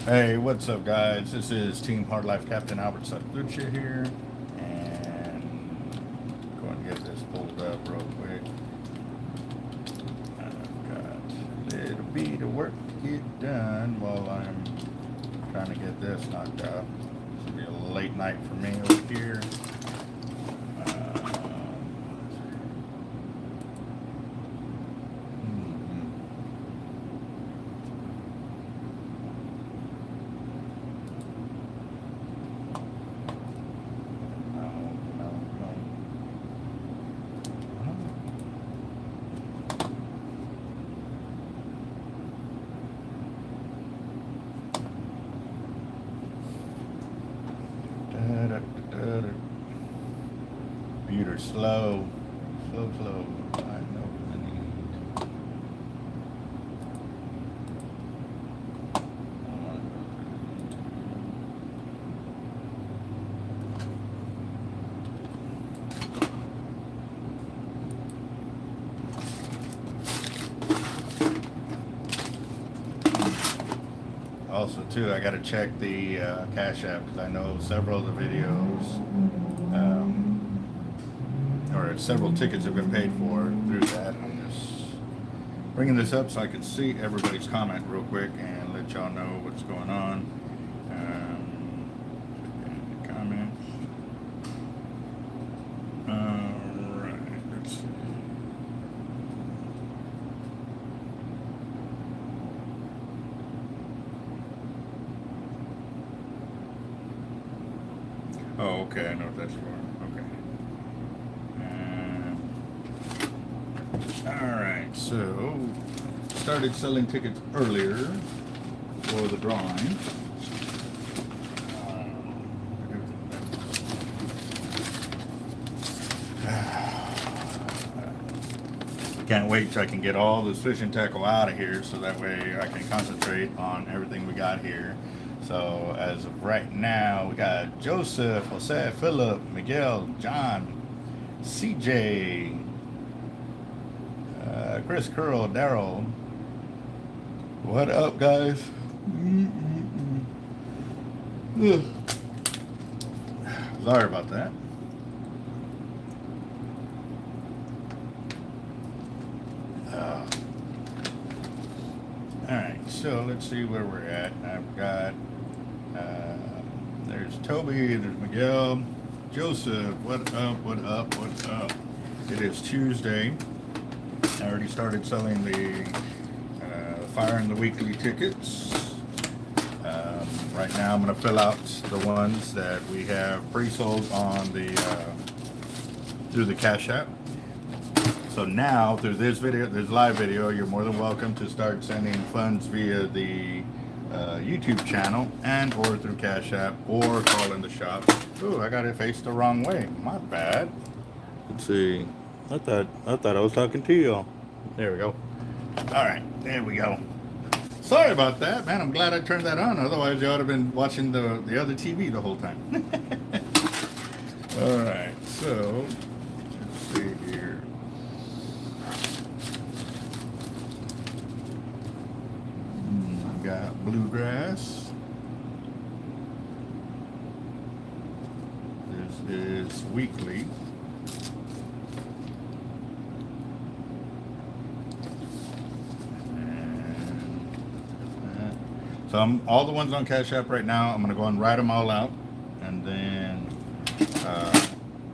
Hey, what's up, guys? This is Team Hard Life Captain Alberto Zertuche here, and going to get this pulled up real quick. I've got a little bit of work to get done while I'm trying to get this knocked out. It's gonna be a late night for me over here. Computer slow. I know I need. Also, too, I got to check the Cash App because I know several of the videos, or several tickets have been paid for through that. I'm just bringing this up so I can see everybody's comment real quick and let y'all know what's going on. Comments. All right, let's see. Oh, okay, I know what that's for. Okay. Alright, so started selling tickets earlier for the drawing. Can't wait till I can get all this fishing tackle out of here so that way I can concentrate on everything we got here. So as of right now, we got Joseph, Jose, Philip, Miguel, John, CJ, Chris Curl, Daryl. What up, guys? Sorry about that. Alright, so let's see where we're at. I've got there's Toby, there's Miguel, Joseph, what up? It is Tuesday. I already started selling the Fire in the Weekly tickets. Right now I'm going to fill out the ones that we have pre-sold on the through the Cash App. So now through this live video, you're more than welcome to start sending funds via the YouTube channel and or through Cash App or call in the shop. Ooh, I got it faced the wrong way. My bad. Let's see. I thought I was talking to y'all. There we go. All right, there we go. Sorry about that, man. I'm glad I turned that on. Otherwise, you ought to have been watching the other TV the whole time. All right, so let's see here. Got bluegrass. This is weekly. So all the ones on Cash App right now, I'm going to go and write them all out. And then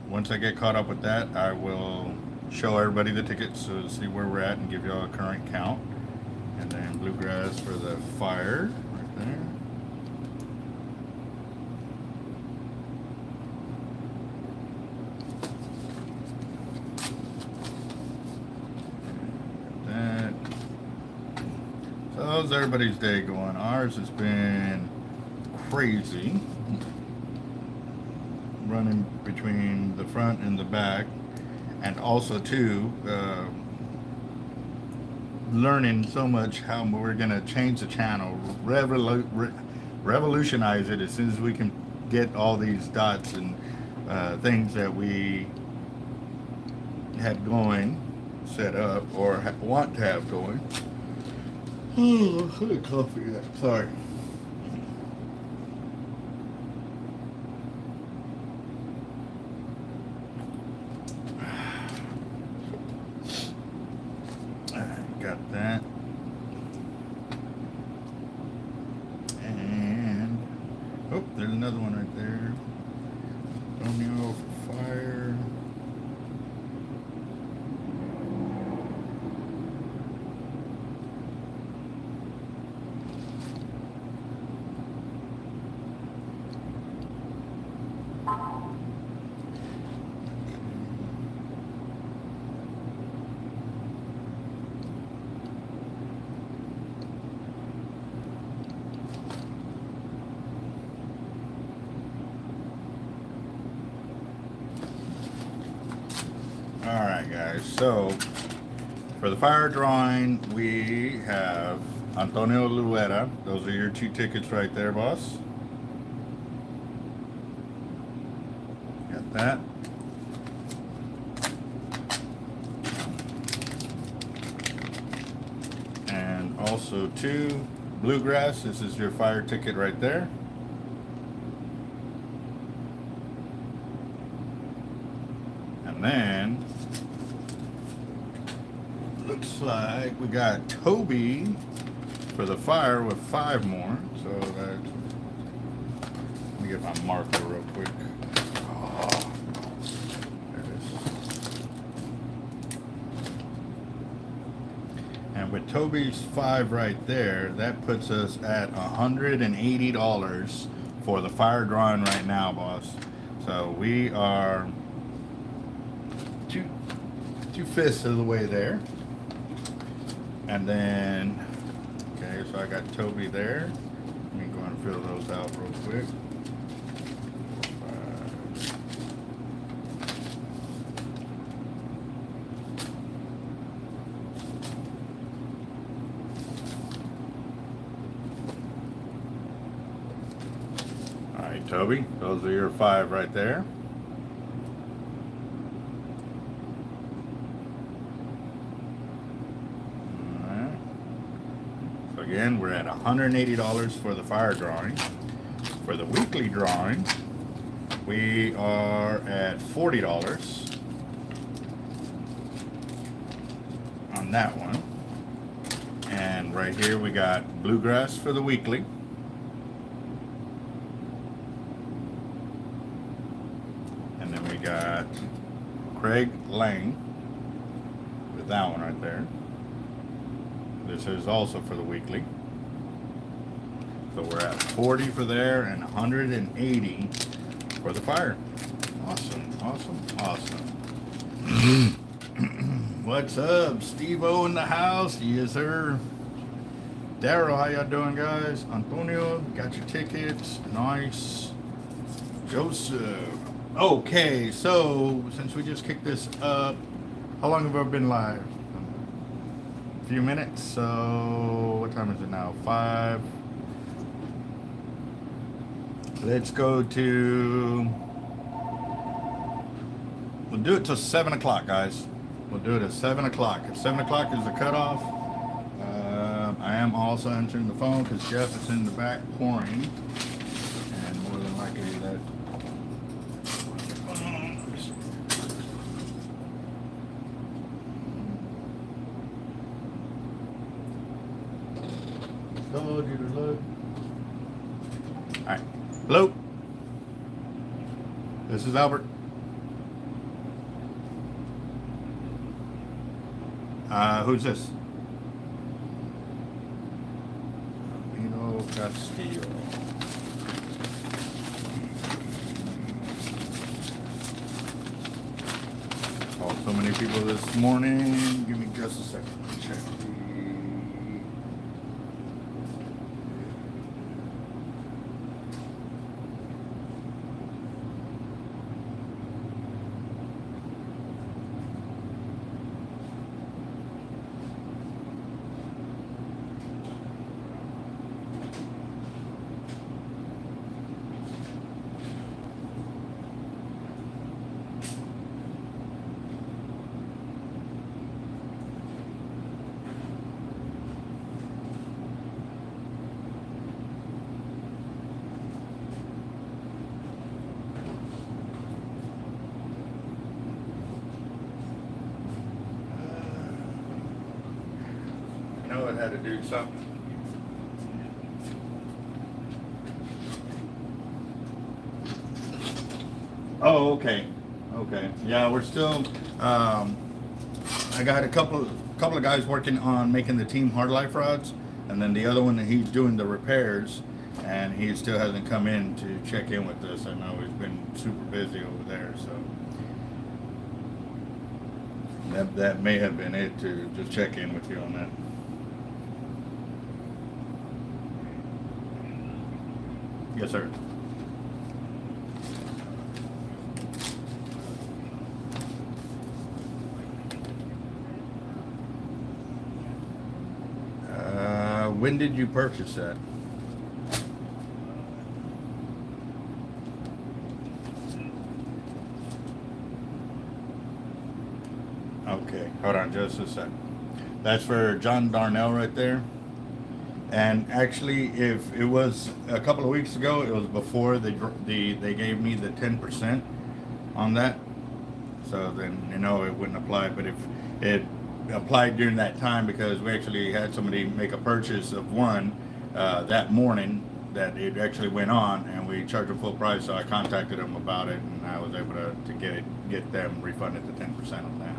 once I get caught up with that, I will show everybody the tickets to see where we're at and give y'all a current count. And then bluegrass for the fire right there. That. So how's everybody's day going? Ours has been crazy. Running between the front and the back. And also too, learning so much how we're going to change the channel, revolutionize it as soon as we can get all these dots and things that we had going set up or want to have going. Oh, coffee. Sorry. Oh, there's another one right there. Antonio for fire. Alright guys, so for the fire drawing we have Antonio Luera. Those are your 2 tickets right there, boss. Got that. And also 2 bluegrass. This is your fire ticket right there. And then looks like we got Toby for the fire with 5 more. So that, let me get my marker real quick. Oh, there it is. And with Toby's 5 right there, that puts us at $180 for the fire drawing right now, boss. So we are 2/5 of the way there. And then, okay, so I got Toby there. Let me go and fill those out real quick. 5. All right, Toby, those are your 5 right there. Again, we're at $180 for the fire drawing. For the weekly drawing, we are at $40 on that one. And right here we got bluegrass for the weekly. And then we got Craig Lang with that one right there. This is also for the weekly. So we're at 40 for there and 180 for the fire. Awesome, awesome, awesome. What's up? Steve-O in the house. Yes, sir. Daryl, how y'all doing, guys? Antonio, got your tickets. Nice. Joseph. Okay, so since we just kicked this up, how long have I been live? Few minutes. So what time is it now? 5. Let's go to, we'll do it till 7 o'clock, guys. We'll do it at 7 o'clock. At 7 o'clock is the cutoff. I am also answering the phone because Jeff is in the back pouring, and more than likely that told you to look. Alright. Hello. This is Albert. Who's this? Castillo. Oh, so many people this morning. Give me just a second. Check the... Had to do something. Oh, okay. Okay. Yeah, we're still. I got a couple of guys working on making the team hard life rods, and then the other one he's doing the repairs, and he still hasn't come in to check in with us. I know he's been super busy over there, so that may have been it to just check in with you on that. Yes, sir. When did you purchase that? Okay, hold on just a sec. That's for John Darnell right there. And actually, if it was a couple of weeks ago, it was before they gave me the 10% on that. So then, you know, it wouldn't apply. But if it applied during that time, because we actually had somebody make a purchase of one that morning that it actually went on, and we charged a full price. So I contacted them about it, and I was able to get them refunded the 10% on that.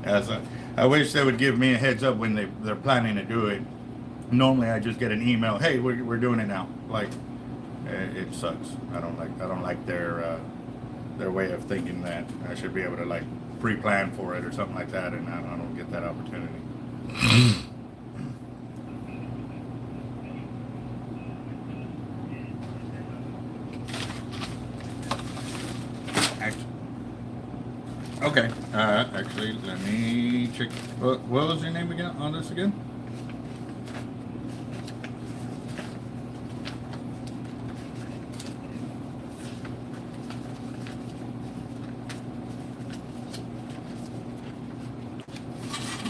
As I wish they would give me a heads up when they're planning to do it. Normally I just get an email, hey, we're doing it now. Like, it sucks. I don't like their way of thinking that I should be able to like pre-plan for it or something like that, and I don't get that opportunity. Okay. Actually, let me check. What was your name again on this again?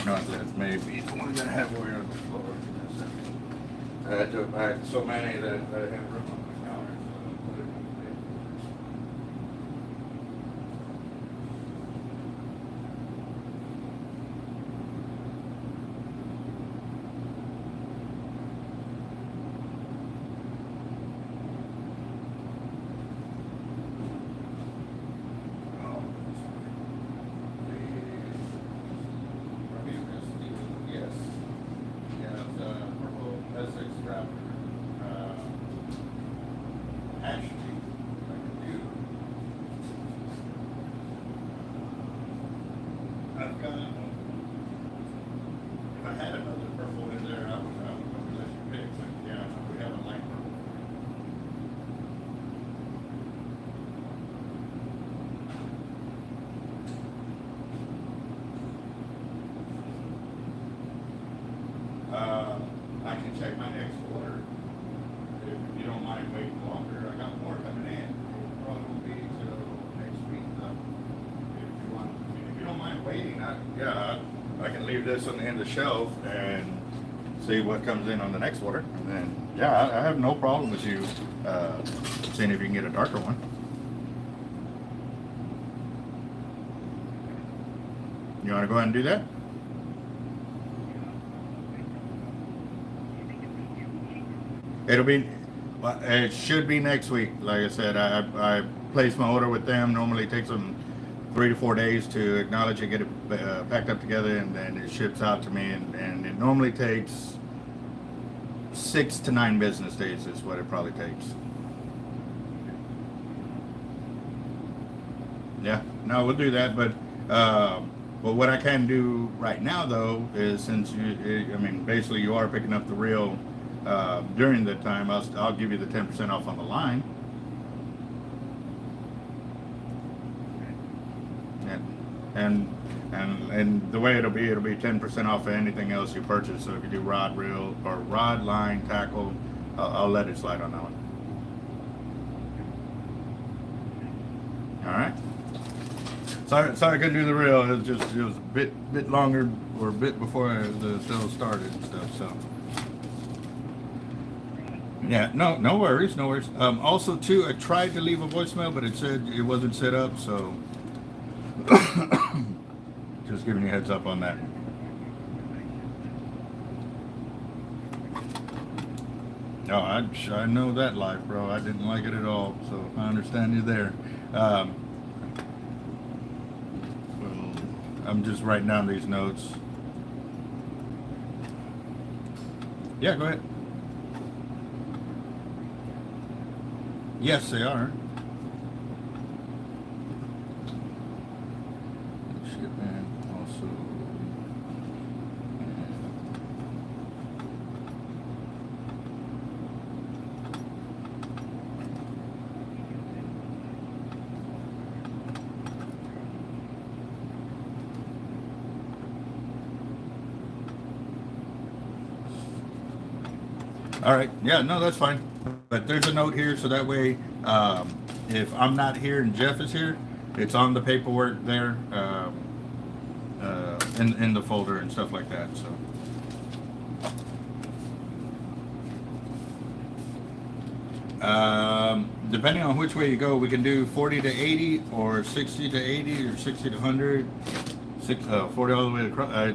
Not that maybe the one that I have over on the floor. I had so many that I had room on my counter. I can check my next order if you don't mind waiting longer. I got more coming in. It'll probably be till next week though. If you want, if you don't mind waiting, I can leave this on the end of the shelf and see what comes in on the next order. And then I have no problem with you seeing if you can get a darker one. You want to go ahead and do that? It should be next week. Like I said, I placed my order with them. Normally it takes them 3 to 4 days to acknowledge it, get it packed up together, and then it ships out to me. And it normally takes 6 to 9 business days is what it probably takes. Yeah, no, we'll do that. But what I can do right now though is, since basically you are picking up the reel during that time, I'll give you the 10% off on the line. And the way it'll be 10% off of anything else you purchase. So if you do rod, reel, or rod, line, tackle, I'll let it slide on that one. All right. Sorry I couldn't do the reel. It was a bit longer, or a bit before the sale started and stuff. So. Yeah, no worries. Also, too, I tried to leave a voicemail, but it said it wasn't set up, so just giving you a heads up on that. Oh, I know that life, bro. I didn't like it at all, so I understand you there. Well, I'm just writing down these notes. Yeah, go ahead. Yes, they are. Shipment also. All right. Yeah, no, that's fine. But there's a note here, so that way, if I'm not here and Jeff is here, it's on the paperwork there, in the folder and stuff like that. So. Depending on which way you go, we can do 40 to 80 or 60 to 80 or 60 to 100, 40 all the way across.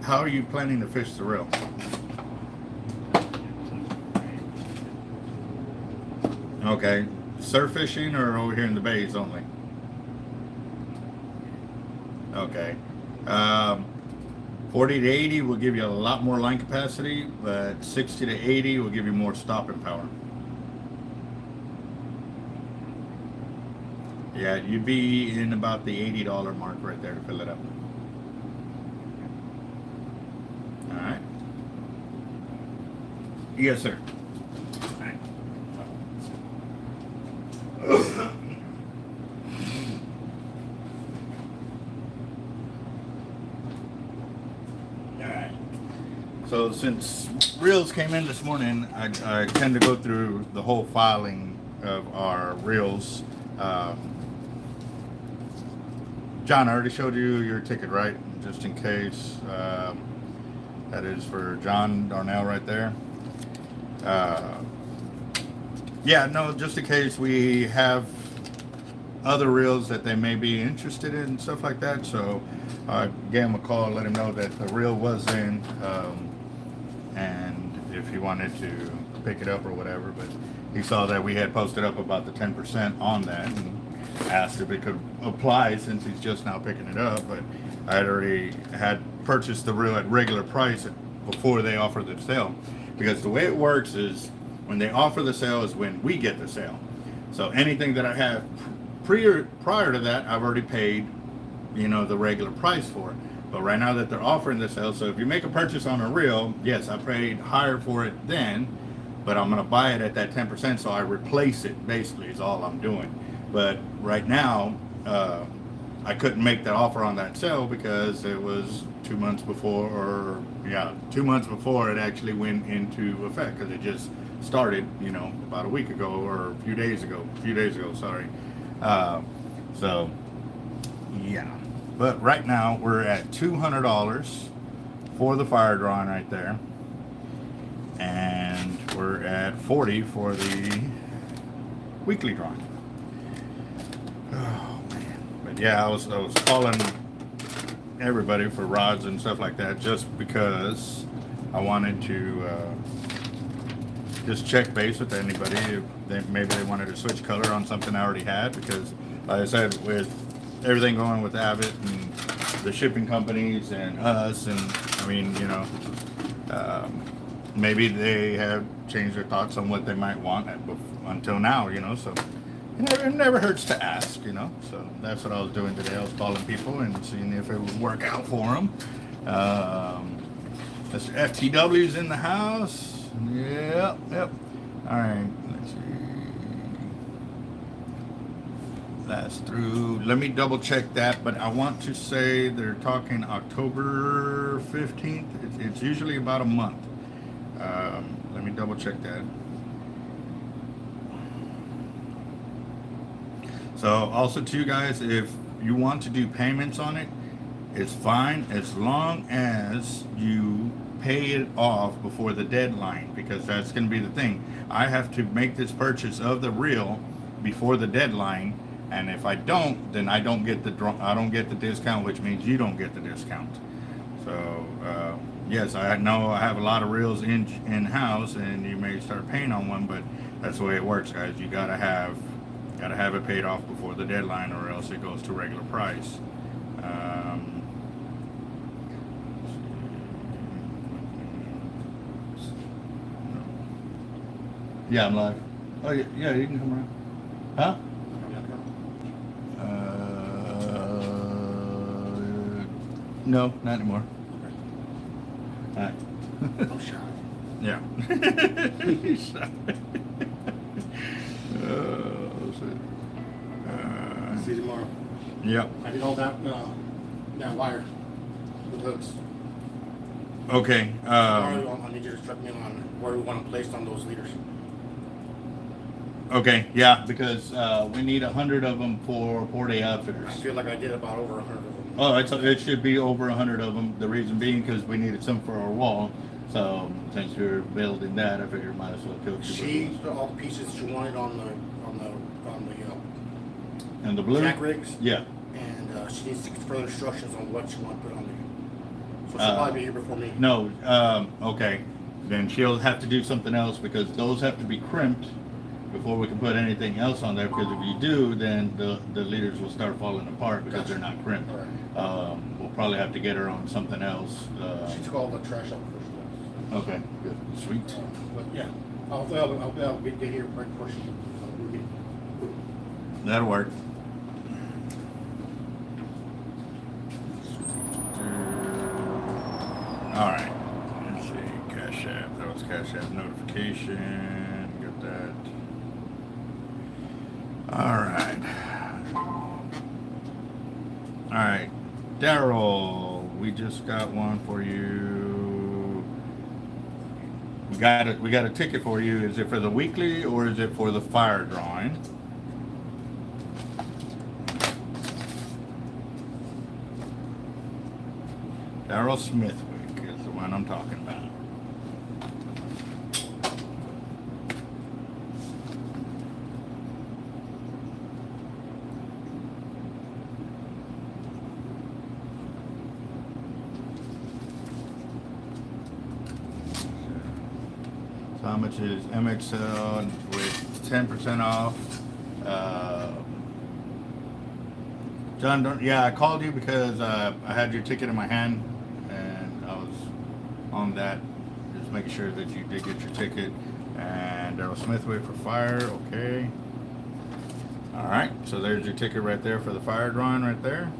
How are you planning to fish the reel? Okay, surf fishing or over here in the bays only? Okay. 40 to 80 will give you a lot more line capacity, but 60 to 80 will give you more stopping power. Yeah, you'd be in about the $80 mark right there to fill it up. All right. Yes, sir. So since reels came in this morning, I tend to go through the whole filing of our reels. John, I already showed you your ticket, right? Just in case. That is for John Darnell right there. Yeah, no, just in case we have other reels that they may be interested in and stuff like that. So I gave him a call and let him know that the reel was in, and if he wanted to pick it up or whatever. But he saw that we had posted up about the 10% on that and asked if it could apply since he's just now picking it up. But I had already had purchased the reel at regular price before they offered the sale, because the way it works is when they offer the sale is when we get the sale. So anything that I have prior to that, I've already paid, the regular price for it. But right now that they're offering the sale, so if you make a purchase on a reel, yes, I paid higher for it then, but I'm gonna buy it at that 10%, so I replace it basically is all I'm doing. But right now, I couldn't make that offer on that sale because it was 2 months before, 2 months before it actually went into effect, because it just started, about a week ago or a few days ago, sorry. So yeah, but right now we're at $200 for the fire drawing right there, and we're at 40 for the weekly drawing. Oh man, but yeah, I was calling everybody for rods and stuff like that just because I wanted to just check base with anybody if maybe they wanted to switch color on something I already had, because like I said, with everything going with Avet and the shipping companies and us, and maybe they have changed their thoughts on what they might want until now, so it never hurts to ask, so that's what I was doing today. I was calling people and seeing if it would work out for them. Mr. FTW's in the house. Yep. All right, let's see. That's through. Let me double check that, but I want to say they're talking October 15th. It's usually about a month. Let me double check that. So also too, guys, if you want to do payments on it, it's fine as long as you pay it off before the deadline, because that's going to be the thing. I have to make this purchase of the reel before the deadline, and if I don't, then I don't get the discount, which means you don't get the discount. So Yes, I know I have a lot of reels in-house, and you may start paying on one, but that's the way it works, guys. You gotta have it paid off before the deadline, or else it goes to regular price. Yeah, I'm live. Oh yeah, yeah, you can come around. Huh? No, not anymore. All right. I'm shy. Yeah. He's shy. Shit. See you tomorrow. Yep. I did all that wire with hooks. Okay. Tomorrow I need you to instruct me on where we want to place on those leaders. Okay. Yeah, because we need 100 of them for 4-day outfitters. I feel like I did about over 100 of them. Oh, it should be over 100 of them. The reason being because we needed some for our wall. So since you're building that, I figured might as well kill two. She put all the pieces she wanted on the and the blue jack rigs. Yeah. And she needs to get further instructions on what she wants to put on there. So she'll probably be here before me. No. Okay. Then she'll have to do something else because those have to be crimped before we can put anything else on there. Because if you do, then the leaders will start falling apart because they're not crimped. All right. We'll probably have to get her on something else. She took all the trash out first. Okay, good, sweet. But yeah, I'll get here right before she. That'll work. All right. Let's see. Cash App. That was Cash App notification. Got that. All right. All right. Daryl, we just got one for you. We got a ticket for you. Is it for the weekly or is it for the fire drawing? Daryl Smithwick is the one I'm talking about. So how much is MXL with 10% off? John, yeah, I called you because I had your ticket in my hand and I was on that, just making sure that you did get your ticket. And Daryl Smithwick for fire, okay. All right, so there's your ticket right there for the fire drawing right there.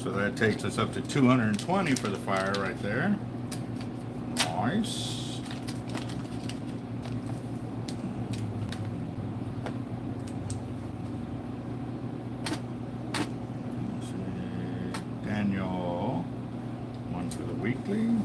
So that takes us up to 220 for the fire right there. Nice. Let's see. Daniel, one for the weekly.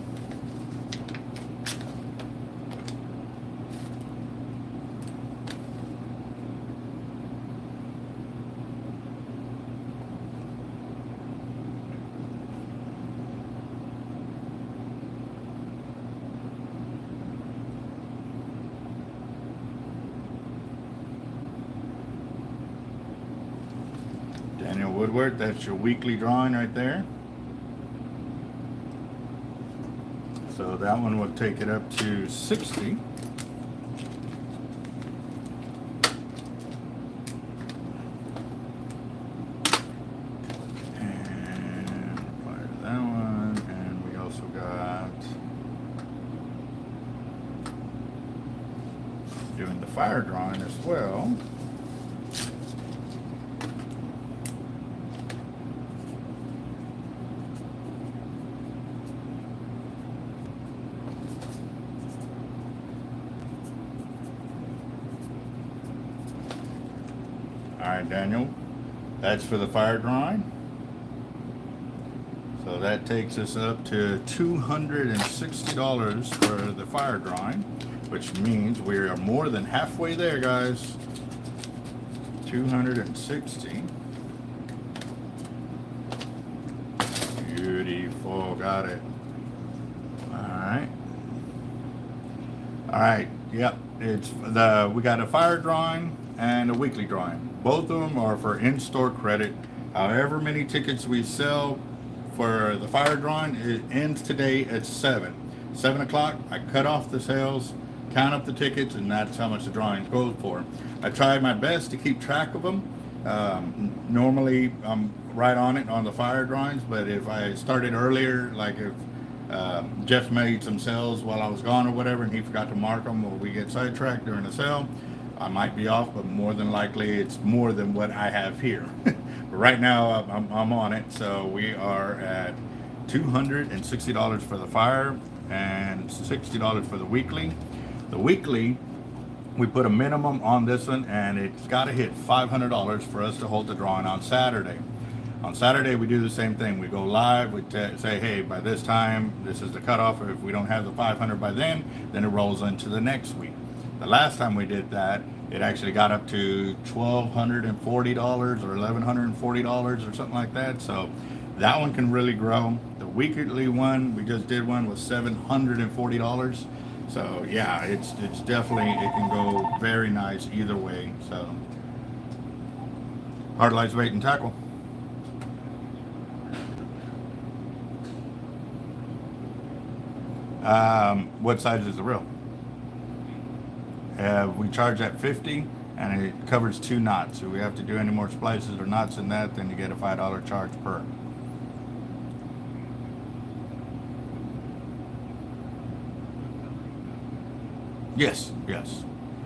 Daniel Woodward, that's your weekly drawing right there. So that one will take it up to 60. And apply to that one. And we also got doing the fire drawing as well. All right, Daniel, that's for the fire drawing. So that takes us up to $260 for the fire drawing, which means we are more than halfway there, guys. 260. Beautiful, got it. All right. All right, yep. We got a fire drawing and a weekly drawing. Both of them are for in-store credit. However many tickets we sell for the fire drawing, it ends today at 7 o'clock. I cut off the sales, count up the tickets, and that's how much the drawing goes for. I tried my best to keep track of them. Normally I'm right on it on the fire drawings, but if I started earlier, like if Jeff made some sales while I was gone or whatever, and he forgot to mark them, or we get sidetracked during the sale, I might be off, but more than likely it's more than what I have here. But right now I'm on it, so we are at $260 for the fire and $60 for the weekly. The weekly, we put a minimum on this one, and it's got to hit $500 for us to hold the drawing on Saturday. On Saturday, we do the same thing. We go live. We say, hey, by this time, this is the cutoff. If we don't have the 500 by then it rolls into the next week. The last time we did that, it actually got up to $1,240 or $1,140 or something like that. So that one can really grow. The weekly one, we just did one, was $740. So yeah, it's definitely, it can go very nice either way. So hard lights, bait, and tackle. What size is the reel? We charge at 50, and it covers 2 knots. So we have to do any more splices or knots than that, then you get a $5 charge per. Yes.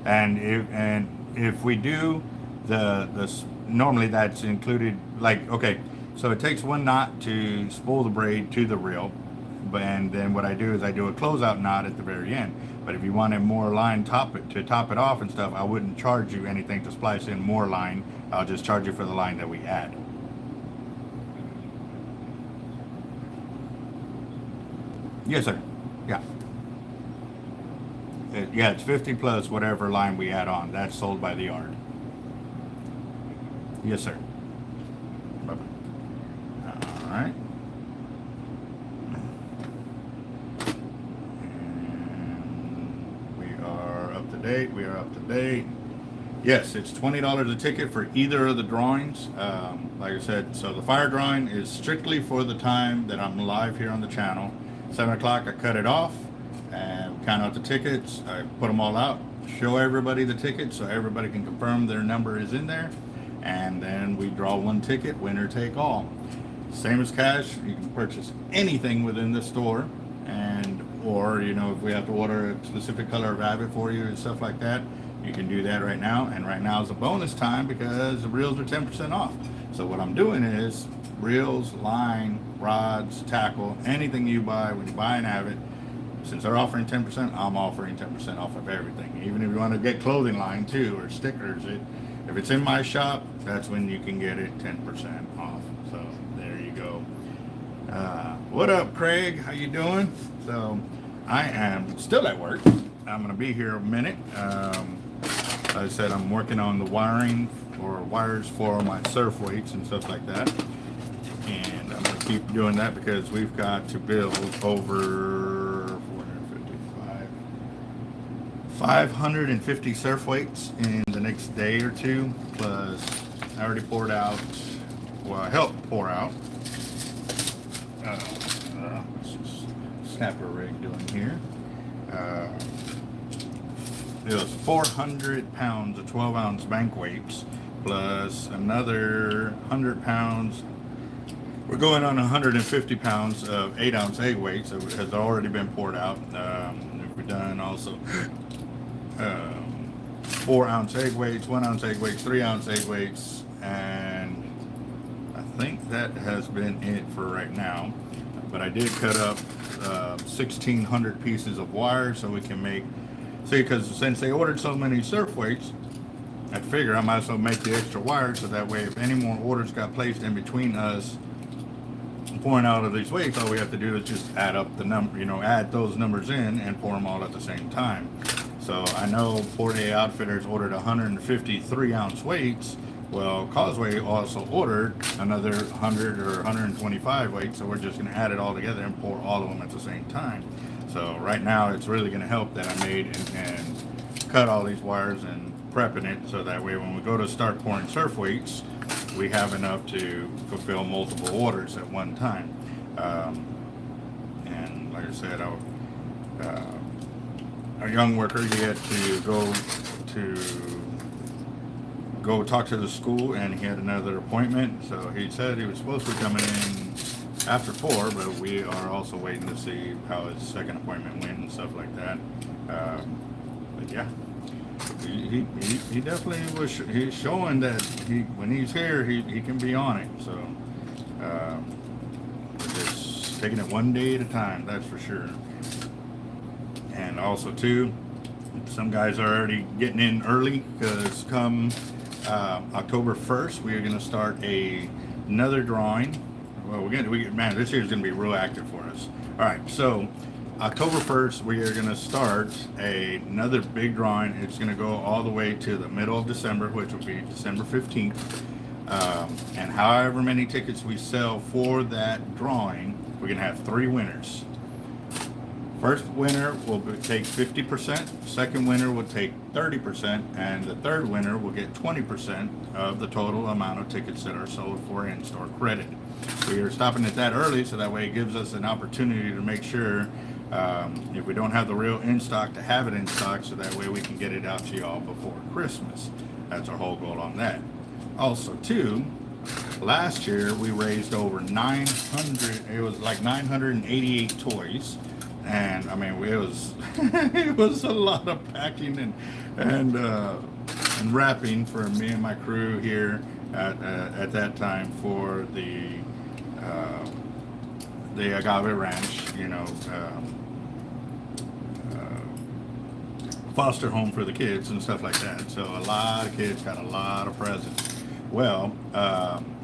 And if we do normally that's included, like, okay, so it takes 1 knot to spool the braid to the reel, and then what I do is I do a closeout knot at the very end. But if you wanted more line to top it off and stuff, I wouldn't charge you anything to splice in more line. I'll just charge you for the line that we add. Yes, sir. Yeah. It's 50 plus whatever line we add on. That's sold by the yard. Yes, sir. Bye-bye. All right. We are up to date. Yes, it's $20 a ticket for either of the drawings. Like I said, so the fire drawing is strictly for the time that I'm live here on the channel. 7 o'clock, I cut it off and count out the tickets. I put them all out, show everybody the tickets so everybody can confirm their number is in there. And then we draw 1 ticket, winner take all. Same as cash, you can purchase anything within the store, or if we have to order a specific color of avet for you and stuff like that, you can do that right now. And right now is a bonus time because the reels are 10% off. So what I'm doing is reels, line, rods, tackle, anything you buy when you buy an avet, since they're offering 10%, I'm offering 10% off of everything. Even if you want to get clothing line too, or stickers, if it's in my shop, that's when you can get it 10% off. So there you go. What up, Craig? How you doing? So I am still at work. I'm going to be here a minute. Like I said, I'm working on the wiring or wires for my surf weights and stuff like that. And I'm going to keep doing that because we've got to build over 550 surf weights in the next day or two. Plus, I already poured out, well, I helped pour out. Let's just snap a rig doing here. It was 400 pounds of 12-ounce bank weights plus another 100 pounds. We're going on 150 pounds of 8-ounce egg weights that has already been poured out. We've done also 4-ounce egg weights, 1-ounce egg weights, 3-ounce egg weights, and I think that has been it for right now. But I did cut up 1,600 pieces of wire so we can make, because since they ordered so many surf weights, I figure I might as well make the extra wire so that way if any more orders got placed in between us pouring out of these weights, all we have to do is just add up the number, add those numbers in and pour them all at the same time. So I know Porte Outfitters ordered 150 3-ounce weights. Well, Causeway also ordered another 100 or 125 weights, so we're just going to add it all together and pour all of them at the same time. So right now it's really going to help that I made and cut all these wires and prepping it so that way when we go to start pouring surf weights, we have enough to fulfill multiple orders at one time. And like I said, our young worker, he had to go talk to the school, and he had another appointment. So he said he was supposed to be coming in after 4, but we are also waiting to see how his second appointment went and stuff like that. But yeah, he definitely was. He's showing that when he's here, he can be on it. So we're just taking it one day at a time. That's for sure. And also too, some guys are already getting in early because come October 1st, we are going to start another drawing. Well, man, this year's going to be real active for us. All right, so October 1st, we are going to start another big drawing. It's going to go all the way to the middle of December, which will be December 15th. And however many tickets we sell for that drawing, we're going to have 3 winners. First winner will take 50%, second winner will take 30%, and the third winner will get 20% of the total amount of tickets that are sold for in-store credit. We are stopping it that early so that way it gives us an opportunity to make sure if we don't have the real in stock, to have it in stock so that way we can get it out to y'all before Christmas. That's our whole goal on that. Also too, last year we raised over 900, it was like 988 toys. And I mean, it was it was a lot of packing and wrapping for me and my crew here at that time for the Agave Ranch, you know, foster home for the kids and stuff like that. So a lot of kids got a lot of presents. Well,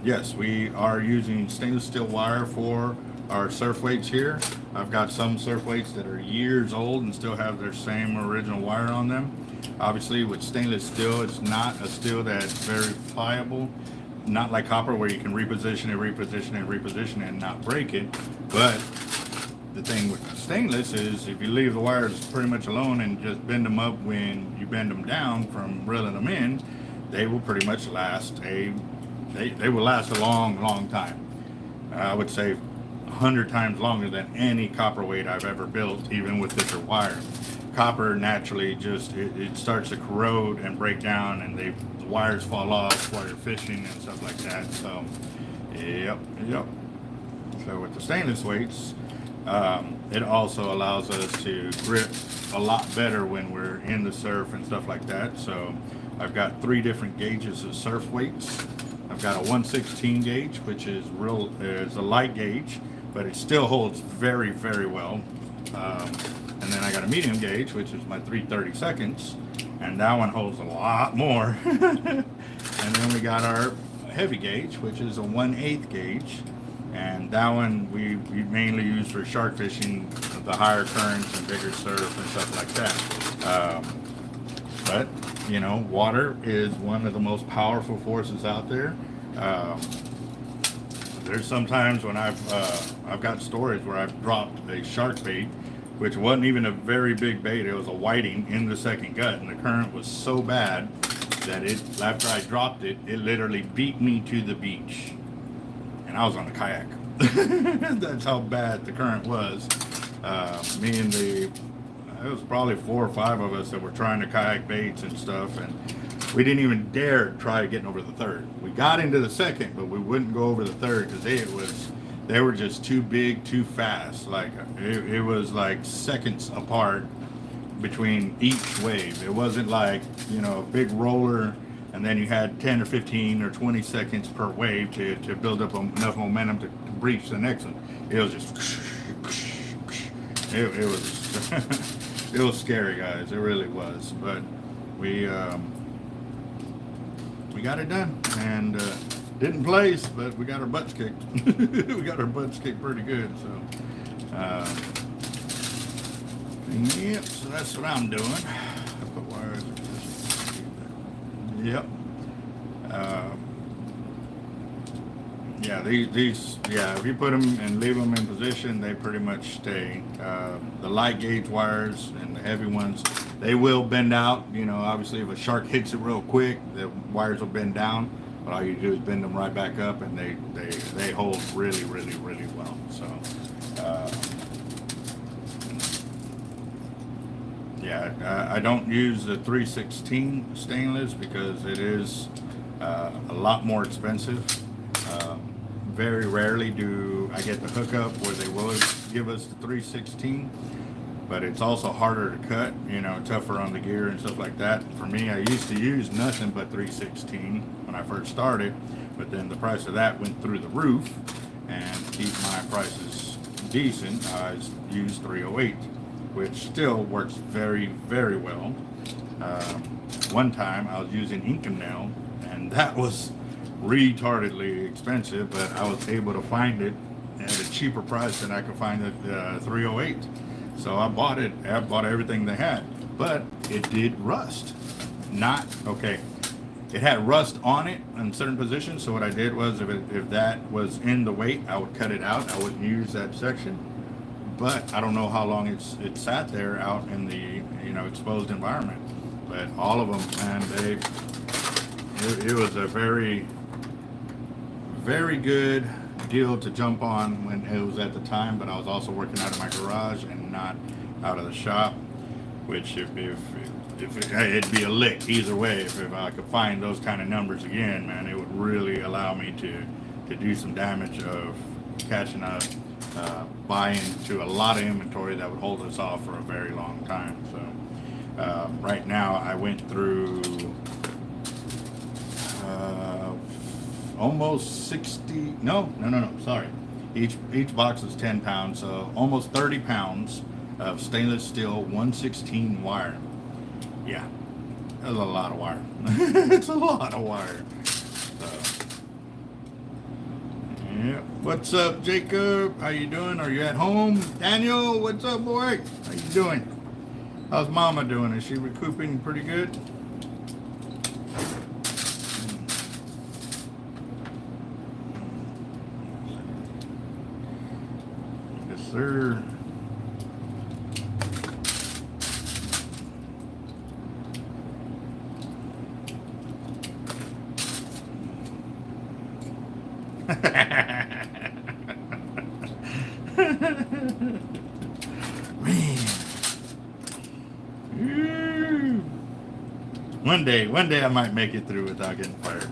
yes, we are using stainless steel wire for our surf weights here. I've got some surf weights that are years old and still have their same original wire on them. Obviously with stainless steel, it's not a steel that's very pliable, not like copper where you can reposition it and not break it. But the thing with stainless is if you leave the wires pretty much alone and just bend them up when you bend them down from reeling them in, they will pretty much last they will last a long time. I would say 100 times longer than any copper weight I've ever built, even with thicker wire. Copper naturally just it starts to corrode and break down, and the wires fall off while you're fishing and stuff like that. So yep. So with the stainless weights, it also allows us to grip a lot better when we're in the surf and stuff like that. So I've got 3 different gauges of surf weights. I've got a 1/16 gauge, which is a light gauge, but it still holds very, very well. And then I got a medium gauge, which is my 3/32, and that one holds a lot more. And then we got our heavy gauge, which is a 1/8 gauge, and that one we mainly use for shark fishing, the higher currents and bigger surf and stuff like that. But you know, water is one of the most powerful forces out there. There's sometimes when I've got stories where I've dropped a shark bait, which wasn't even a very big bait. It was a whiting in the second gut, and the current was so bad that after I dropped it, it literally beat me to the beach, and I was on a kayak. That's how bad the current was. It was probably 4 or 5 of us that were trying to kayak baits and stuff, and we didn't even dare try getting over the third. We got into the second, but we wouldn't go over the third because they were just too big, too fast. Like it was like seconds apart between each wave. It wasn't like, you know, a big roller and then you had 10 or 15 or 20 seconds per wave to build up enough momentum to breach the next one. It was just it was it was scary, guys. It really was. But we got it done, and didn't place, but we got our butts kicked. We got our butts kicked pretty good. So yep. So that's what I'm doing. I put wires. Yep. Yeah, these, yeah, if you put them and leave them in position, they pretty much stay. The light gauge wires and the heavy ones, they will bend out. You know, obviously if a shark hits it real quick, the wires will bend down. But all you do is bend them right back up, and they hold really, really, really well. So, yeah, I don't use the 316 stainless because it is a lot more expensive. Very rarely do I get the hookup where they will give us the 316, but it's also harder to cut, you know, tougher on the gear and stuff like that. For me, I used to use nothing but 316 when I first started, but then the price of that went through the roof, and to keep my prices decent, I use 308, which still works very, very well. One time I was using Inconel, and that was retardedly expensive, but I was able to find it at a cheaper price than I could find at 308. So I bought it. I bought everything they had, but it did rust. Not okay. It had rust on it in certain positions. So what I did was, if that was in the weight, I would cut it out. I wouldn't use that section. But I don't know how long it sat there out in the, you know, exposed environment. But all of them, man, it was a very, very good deal to jump on when it was at the time, but I was also working out of my garage and not out of the shop, which if it'd be a lick either way. If I could find those kind of numbers again, man, it would really allow me to do some damage of catching up, buying to a lot of inventory that would hold us off for a very long time. So right now I went through almost 60, no, sorry. Each box is 10 pounds, so almost 30 pounds of stainless steel 116 wire. Yeah, that's a lot of wire. It's a lot of wire. So, yeah. What's up, Jacob? How you doing? Are you at home? Daniel, what's up, boy? How you doing? How's Mama doing? Is she recouping pretty good? Sir. Man. One day I might make it through without getting fired.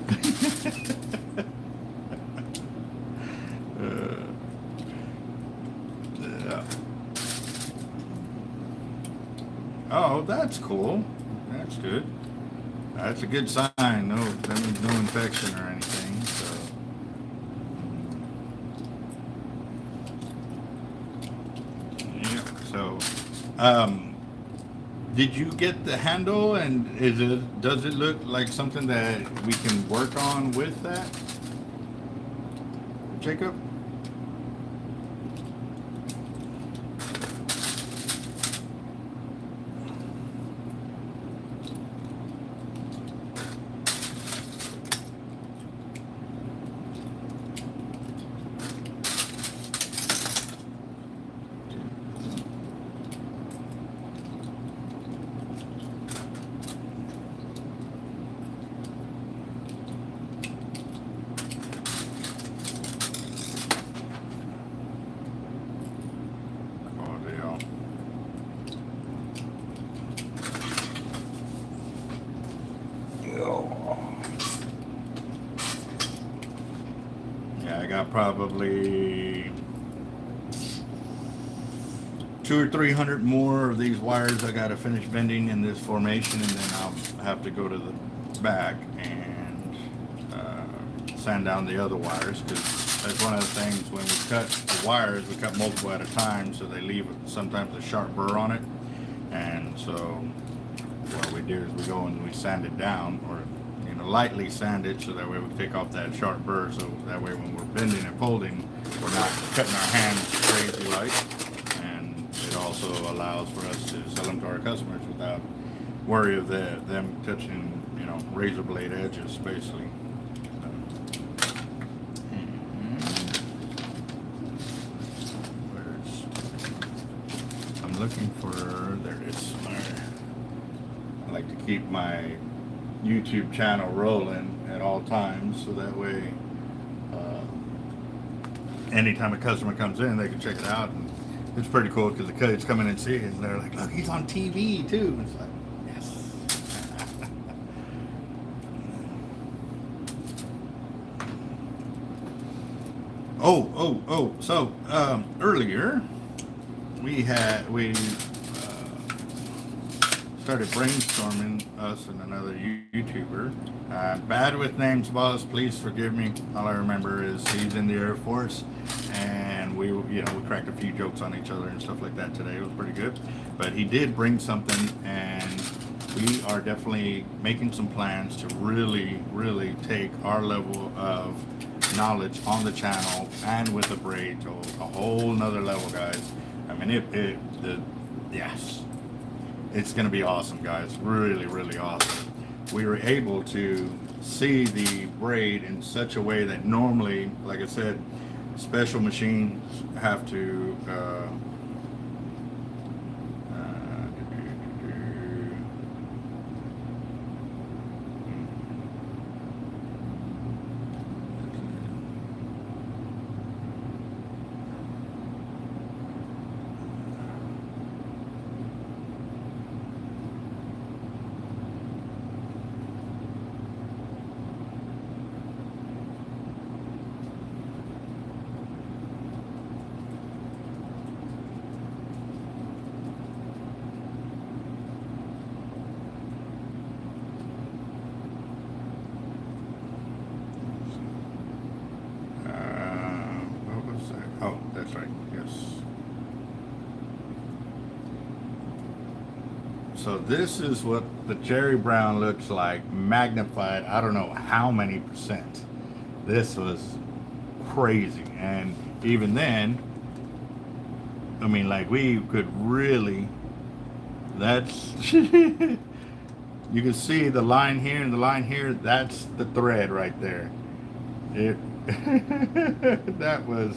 Oh, that's cool. That's good. That's a good sign. No, that means no infection or anything. So, yeah. So, did you get the handle? And does it look like something that we can work on with that, Jacob? Probably 200 or 300 more of these wires I got to finish bending in this formation, and then I'll have to go to the back and sand down the other wires, because that's one of the things when we cut the wires, we cut multiple at a time, so they leave sometimes a sharp burr on it. And so what we do is we go and we sand it down, or lightly sand it, so that way we take off that sharp burr, so that way when we're bending and folding, we're not cutting our hands crazy like, and it also allows for us to sell them to our customers without worry of them touching, razor blade edges, basically. there it is. I like to keep my YouTube channel rolling at all times, so that way anytime a customer comes in, they can check it out. And it's pretty cool because the kids come in and see it, and they're like, look, he's on TV too. And it's like, yes. So earlier we started brainstorming, us and another YouTuber. Bad with names, boss. Please forgive me. All I remember is he's in the Air Force, and we cracked a few jokes on each other and stuff like that today. It was pretty good. But he did bring something, and we are definitely making some plans to really, really take our level of knowledge on the channel and with the braid to a whole nother level, guys. I mean, yes. It's going to be awesome, guys. Really, really awesome. We were able to see the braid in such a way that normally, like I said, special machines have to oh, that's right, yes. So this is what the Cherry Brown looks like, magnified, I don't know how many percent. This was crazy. And even then, I mean, like, we could really, that's, you can see the line here and the line here, that's the thread right there. It, that was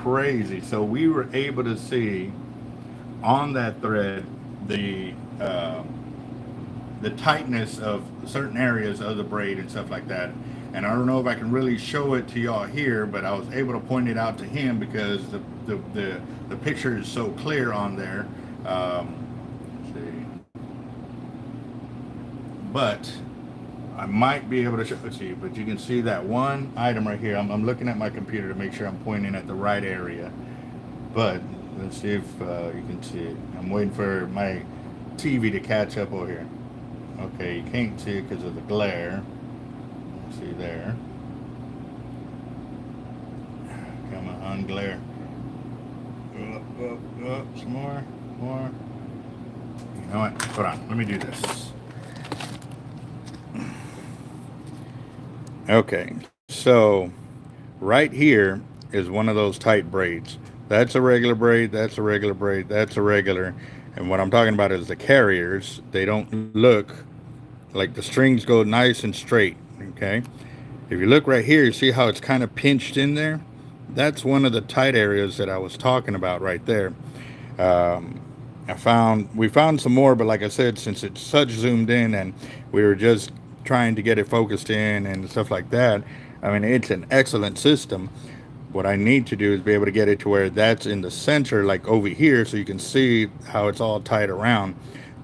crazy. So we were able to see on that thread the tightness of certain areas of the braid and stuff like that. And I don't know if I can really show it to y'all here, but I was able to point it out to him because the picture is so clear on there. Let's see. But I might be able to show it to you, but you can see that one item right here. I'm looking at my computer to make sure I'm pointing at the right area. But let's see if you can see it. I'm waiting for my TV to catch up over here. Okay, you can't see it because of the glare. Let's see there. Come on, unglare. Up, some more. You know what? Hold on, let me do this. Okay, so right here is one of those tight braids. That's a regular braid, that's a regular braid, that's a regular. And what I'm talking about is the carriers. They don't look like the strings go nice and straight, okay? If you look right here, you see how it's kind of pinched in there? That's one of the tight areas that I was talking about right there. We found some more, but like I said, since it's such zoomed in and we were just trying to get it focused in and stuff like that, I mean, it's an excellent system. What I need to do is be able to get it to where that's in the center, like over here, so you can see how it's all tied around.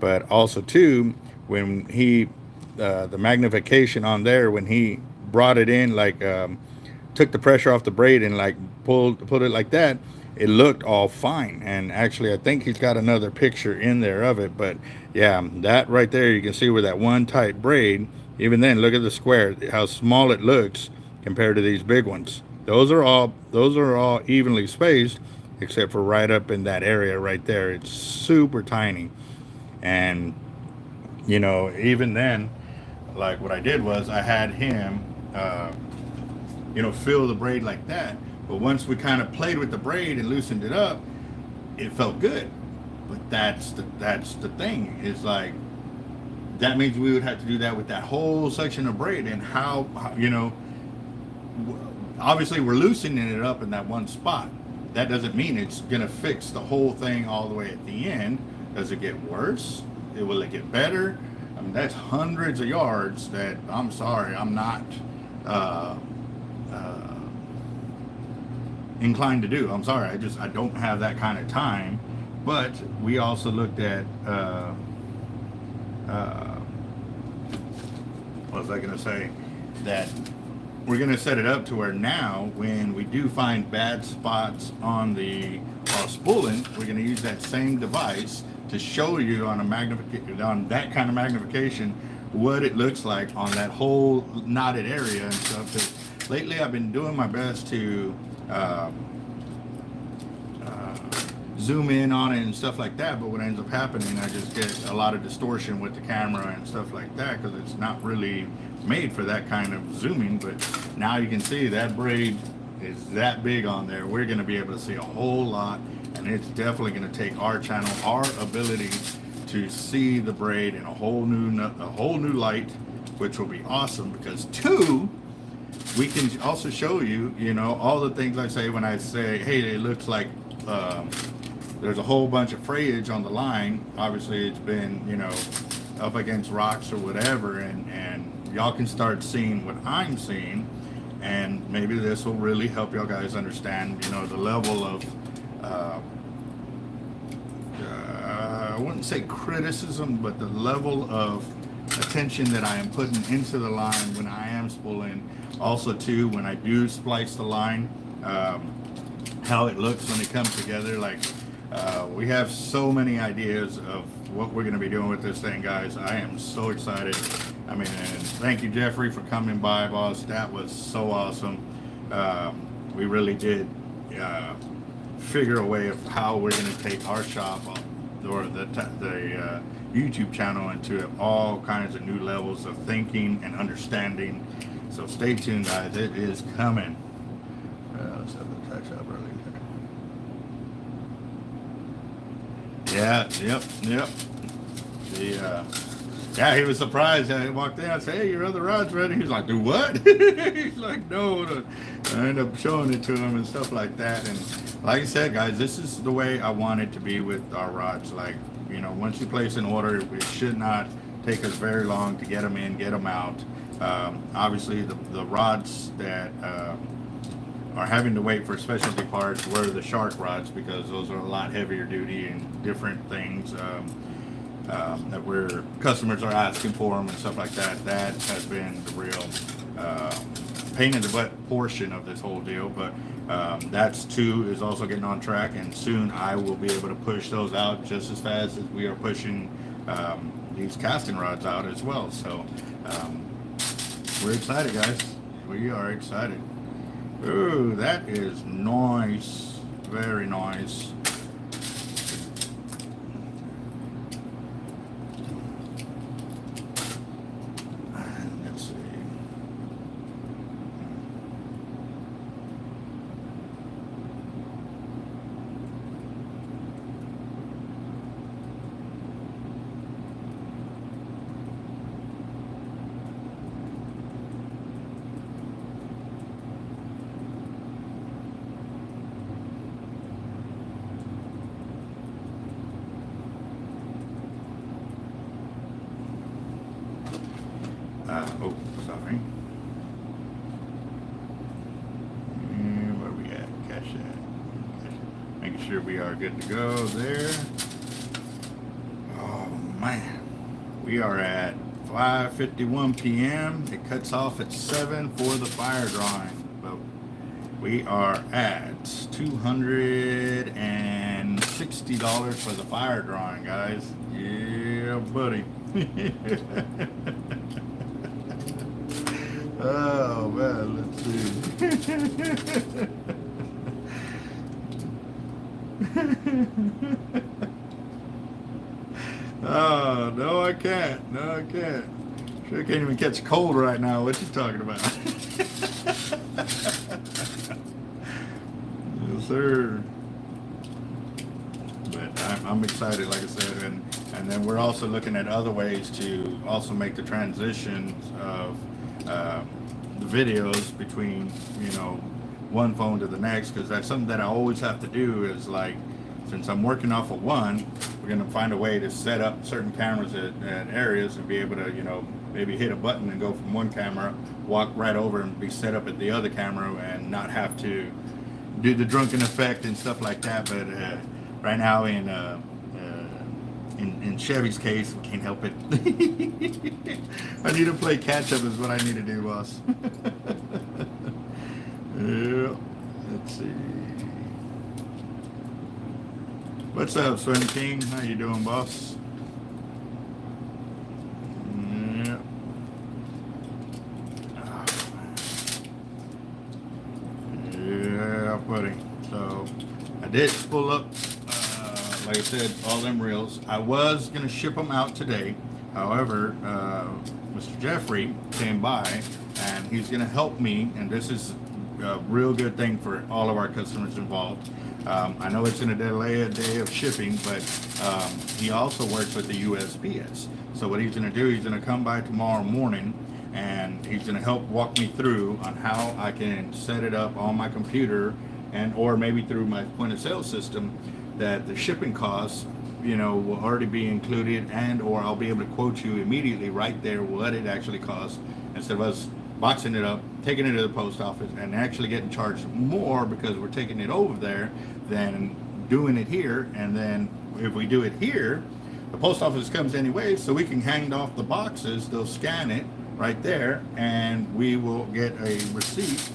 But also too, when he the magnification on there, when he brought it in, like took the pressure off the braid and like pulled it like that, it looked all fine. And actually, I think he's got another picture in there of it. But yeah, that right there, you can see where that one tight braid, even then, look at the square, how small it looks compared to these big ones. Those are all evenly spaced, except for right up in that area right there. It's super tiny. And you know, even then, like what I did was I had him fill the braid like that. But once we kind of played with the braid and loosened it up, it felt good. But that's the thing. It's like, that means we would have to do that with that whole section of braid. And how obviously we're loosening it up in that one spot. That doesn't mean it's gonna fix the whole thing all the way at the end. Does it get worse? Will it get better? I mean, that's hundreds of yards that, I'm sorry, I'm not inclined to do. I'm sorry, I don't have that kind of time. But we also looked at what was I going to say? That we're going to set it up to where now, when we do find bad spots on the spooling, we're going to use that same device to show you on that kind of magnification what it looks like on that whole knotted area and stuff. 'Cause lately, I've been doing my best to zoom in on it and stuff like that, but what ends up happening, I just get a lot of distortion with the camera and stuff like that, because it's not really made for that kind of zooming. But now you can see that braid is that big on there. We're going to be able to see a whole lot, and it's definitely going to take our channel, our ability to see the braid in a whole new light, which will be awesome. Because two, we can also show you, you know, all the things I say when I say, hey, it looks like there's a whole bunch of frayage on the line. Obviously, it's been, you know, up against rocks or whatever, and y'all can start seeing what I'm seeing, and maybe this will really help y'all guys understand, you know, the level of I wouldn't say criticism, but the level of attention that I am putting into the line when I am spooling. Also, too, when I do splice the line, how it looks when it comes together. Like, we have so many ideas of what we're going to be doing with this thing, guys. I am so excited. I mean, and thank you, Jeffrey, for coming by, boss. That was so awesome. We really did figure a way of how we're going to take our shop or the YouTube channel into all kinds of new levels of thinking and understanding. So stay tuned, guys. It is coming. Let's have a touch up early. Yeah, yep. Yeah, he was surprised. I walked in. I said, hey, your other rod's ready. He's like, do what? He's like, no. I ended up showing it to him and stuff like that. And like I said, guys, this is the way I want it to be with our rods. Like, you know, once you place an order, it should not take us very long to get them in, get them out. Obviously, the rods that are having to wait for specialty parts were the Shark rods, because those are a lot heavier duty and different things that customers are asking for them and stuff like that. That has been the real pain in the butt portion of this whole deal. But that's too is also getting on track, and soon I will be able to push those out just as fast as we are pushing these casting rods out as well. So we're excited, guys. We are excited. Ooh, that is nice. Very nice. Let's see. Oh, sorry. Where we at? Cash that. Making sure we are good to go there. Oh man, we are at 5:51 p.m. It cuts off at 7 for the fire drawing, but we are at $260 for the fire drawing, guys. Yeah, buddy. Oh man, let's see. Oh, no I can't. Sure can't even catch a cold right now. What you talking about? Yes, sir. But I'm excited, like I said, and then we're also looking at other ways to also make the transitions of the videos between, you know, one phone to the next, because that's something that I always have to do. Is like, since I'm working off of one, we're going to find a way to set up certain cameras at areas and be able to, you know, maybe hit a button and go from one camera, walk right over and be set up at the other camera and not have to do the drunken effect and stuff like that. But right now in Chevy's case, we can't help it. I need to play catch up is what I need to do, boss. Yeah. Let's see. What's up, Swim King? How you doing, boss? Yeah. Yeah, buddy. So I did spool up, like I said, all them reels. I was gonna ship them out today. However, Mr. Jeffrey came by and he's gonna help me, and this is a real good thing for all of our customers involved. I know it's going to delay a day of shipping, but he also works with the USPS. So what he's going to do, he's going to come by tomorrow morning and he's going to help walk me through on how I can set it up on my computer and or maybe through my point of sale system, that the shipping costs, you know, will already be included, and or I'll be able to quote you immediately right there what it actually costs, instead of us boxing it up, taking it to the post office, and actually getting charged more because we're taking it over there than doing it here. And then if we do it here, the post office comes anyway, so we can hand off the boxes. They'll scan it right there, and we will get a receipt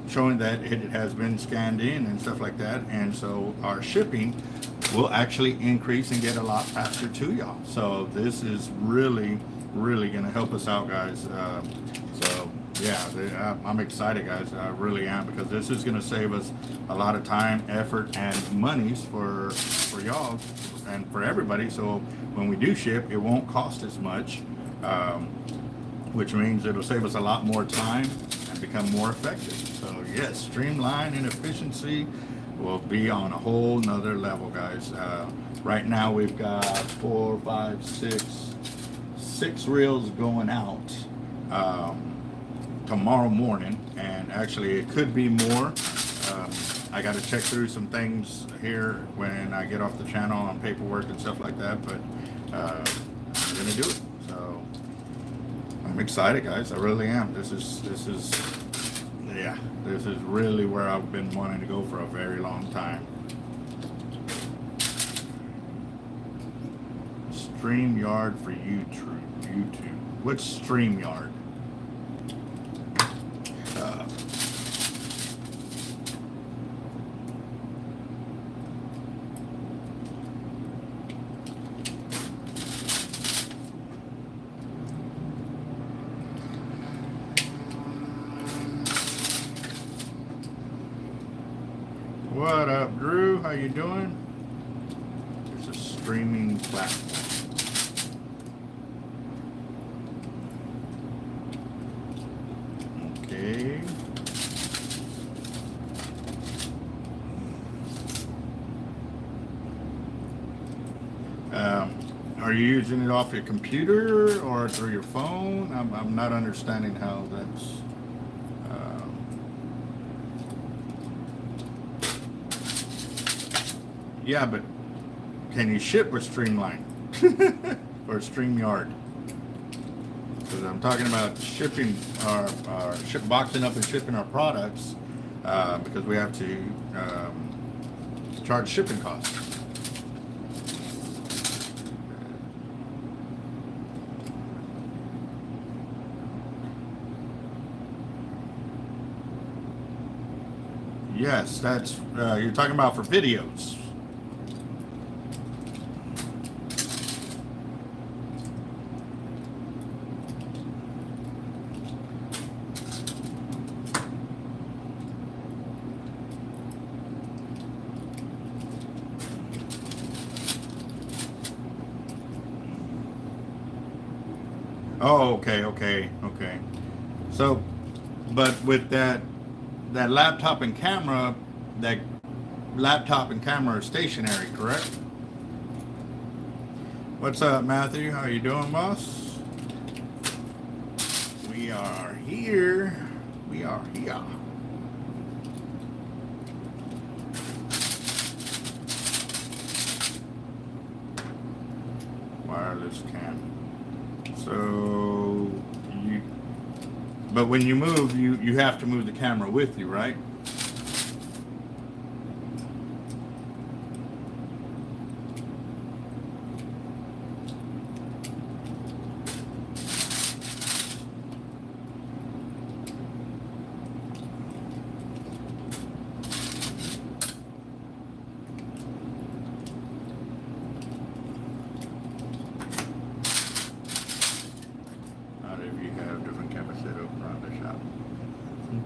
showing that it has been scanned in and stuff like that. And so our shipping will actually increase and get a lot faster to y'all. So this is really going to help us out, guys. So yeah, I'm excited, guys. I really am, because this is going to save us a lot of time, effort, and monies for y'all and for everybody. So when we do ship, it won't cost as much, which means it'll save us a lot more time and become more effective. So yes, streamline and efficiency will be on a whole nother level, guys. Right now we've got 4, 5, 6 reels going out tomorrow morning, and actually it could be more. I got to check through some things here when I get off the channel on paperwork and stuff like that, but I'm gonna do it. So I'm excited, guys. I really am. This is really where I've been wanting to go for a very long time. StreamYard for YouTube. What's StreamYard? What up, Drew? How you doing? It's a streaming platform. Okay. Are you using it off your computer or through your phone? I'm not understanding how that's. Yeah, but can you ship with Streamline or StreamYard? Because I'm talking about shipping our boxing up and shipping our products, because we have to charge shipping costs. Yes, that's you're talking about for videos. Oh, okay. So, but with that laptop and camera, are stationary, correct? What's up, Matthew? How you doing, boss? We are here. wireless cam. So but when you move, you have to move the camera with you, right?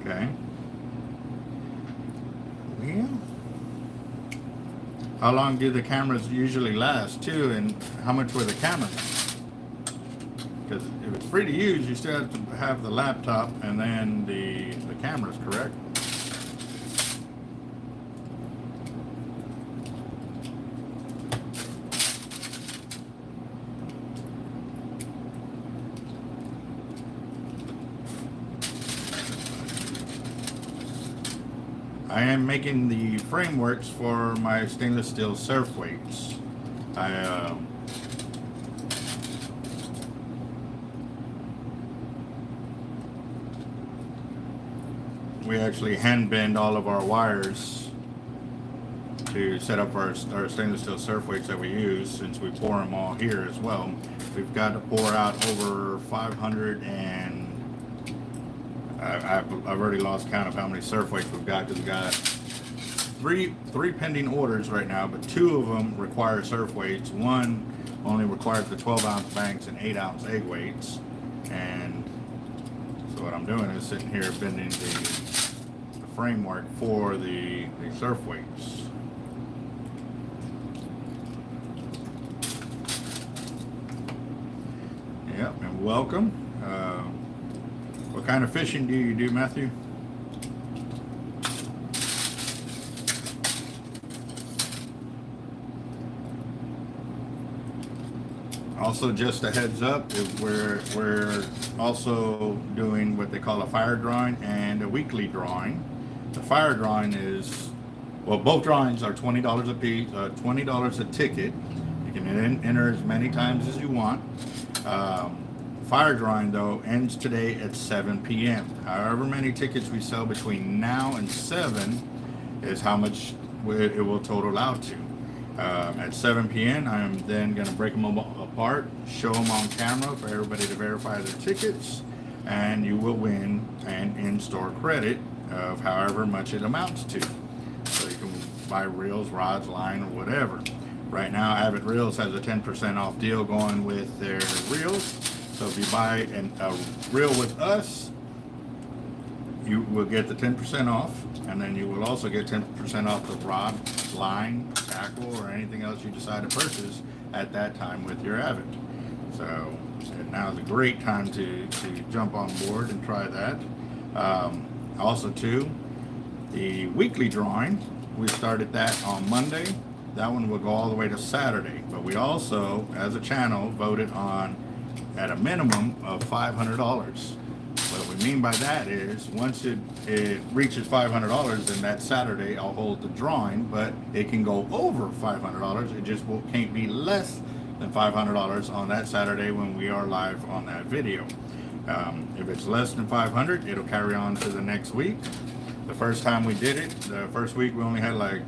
Okay. Well, how long do the cameras usually last too, and how much were the cameras? Because if it's free to use, you still have to have the laptop and then the cameras, correct? I am making the frameworks for my stainless steel surf weights. We actually hand bend all of our wires to set up our stainless steel surf weights that we use, since we pour them all here as well. We've got to pour out over 500 and I've already lost count of how many surf weights we've got, because we've got three pending orders right now, but 2 of them require surf weights. One only requires the 12-ounce banks and 8-ounce egg weights. And so what I'm doing is sitting here bending the framework for the surf weights. Yep, and welcome. What kind of fishing do you do, Matthew? Also, just a heads up, we're also doing what they call a fire drawing and a weekly drawing. The fire drawing is, well, both drawings are $20 a piece, $20 a ticket. You can enter as many times as you want. Fire drawing, though, ends today at 7 p.m. However many tickets we sell between now and 7 is how much it will total out to. At 7 p.m., I'm then going to break them apart, show them on camera for everybody to verify their tickets, and you will win an in-store credit of however much it amounts to. So you can buy reels, rods, line, or whatever. Right now, Avet Reels has a 10% off deal going with their reels. So if you buy a reel with us, you will get the 10% off, and then you will also get 10% off the rod, line, tackle, or anything else you decide to purchase at that time with your Avet. So now is a great time to jump on board and try that. Also, too, the weekly drawing, we started that on Monday. That one will go all the way to Saturday. But we also, as a channel, voted on at a minimum of $500. What we mean by that is once it reaches $500, then that Saturday I'll hold the drawing, but it can go over $500. It just can't be less than $500 on that Saturday when we are live on that video. If it's less than 500, it'll carry on to the next week. The first time we did it, the first week we only had like,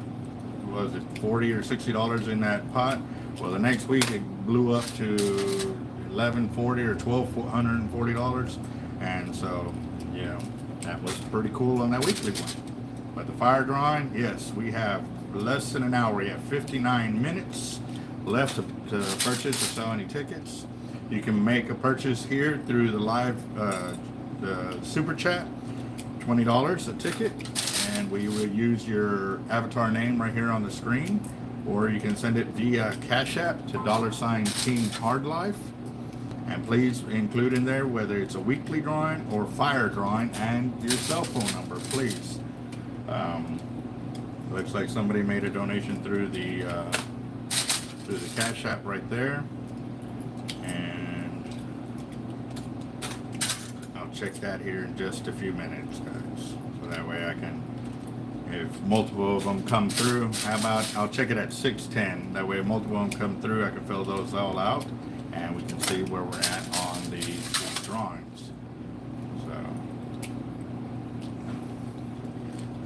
was it $40 or $60 in that pot? Well, the next week it blew up to $1,140 or $1,240, and so that was pretty cool on that weekly one. But the fire drawing, yes, we have less than an hour. We have 59 minutes left to purchase or sell any tickets. You can make a purchase here through the live the super chat, $20 a ticket, and we will use your avatar name right here on the screen, or you can send it via Cash App to $Team Hard Life. And please include in there whether it's a weekly drawing or fire drawing and your cell phone number, please. Looks like somebody made a donation through the Cash App right there. And I'll check that here in just a few minutes, guys. So that way I can, if multiple of them come through, how about I'll check it at 610. That way, if multiple of them come through, I can fill those all out, and we can see where we're at on the drawings.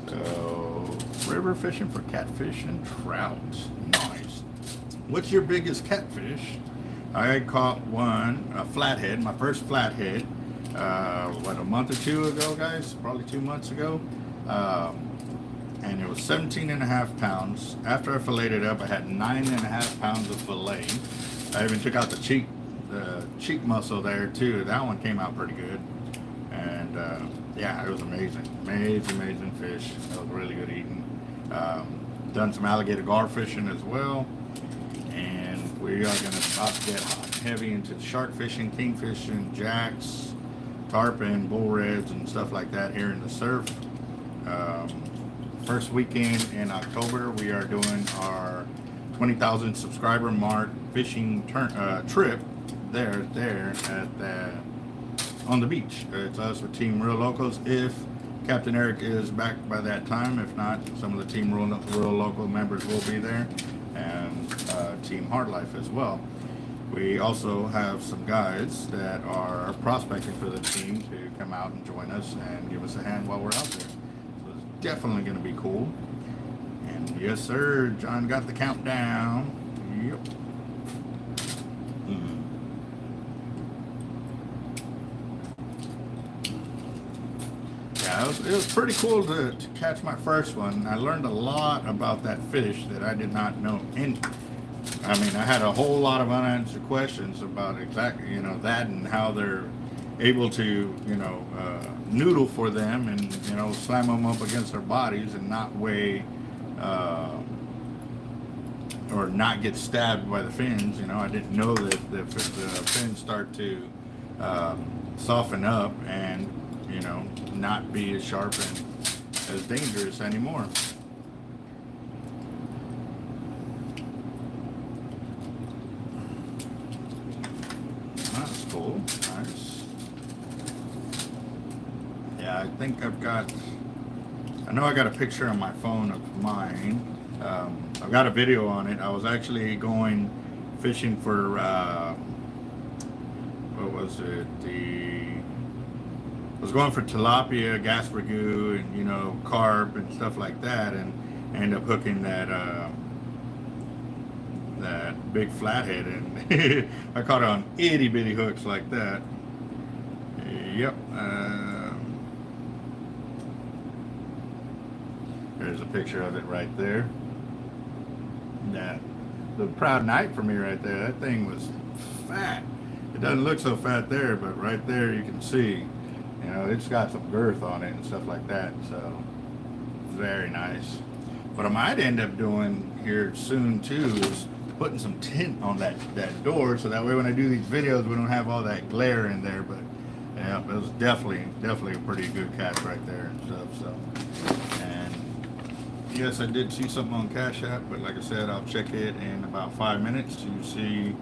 So, river fishing for catfish and trout. Nice. What's your biggest catfish? I caught one, a flathead, my first flathead, what, a month or two ago, guys? Probably 2 months ago. And it was 17.5 pounds. After I filleted it up, I had 9.5 pounds of fillet. I even took out the cheek muscle there too. That one came out pretty good. And yeah, it was amazing. Amazing fish. That was really good eating. Done some alligator gar fishing as well. And we are gonna about to get heavy into shark fishing, king fishing, jacks, tarpon, bull reds, and stuff like that here in the surf. First weekend in October, we are doing our 20,000 subscriber mark fishing trip there at on the beach. It's us with Team Real Locos. If Capt.Eric is back by that time, if not, some of the Team Real Local members will be there, and Team Hard Life as well. We also have some guys that are prospecting for the team to come out and join us and give us a hand while we're out there. So it's definitely going to be cool. And yes, sir, John got the countdown. Yep. Yeah, it was pretty cool to catch my first one. I learned a lot about that fish that I did not know. I mean, I had a whole lot of unanswered questions about exactly, that and how they're able to, noodle for them and, slam them up against their bodies and not weigh, or not get stabbed by the fins. I didn't know that the fins start to soften up and, not be as sharp and as dangerous anymore. That's cool. Nice. Yeah, I think I know I got a picture on my phone of mine. I've got a video on it. I was actually going fishing for, what was it? I was going for tilapia, gas ragu, and, carp and stuff like that, and I ended up hooking that big flathead, and I caught it on itty bitty hooks like that. Yep. There's a picture of it right there. That the proud night for me right there. That thing was fat. It doesn't look so fat there, but right there you can see, it's got some girth on it and stuff like that. So very nice. What I might end up doing here soon too is putting some tint on that door, so that way when I do these videos we don't have all that glare in there. But yeah, it was definitely a pretty good catch right there and stuff. So, and yes, I did see something on Cash App, but like I said, I'll check it in about 5 minutes to see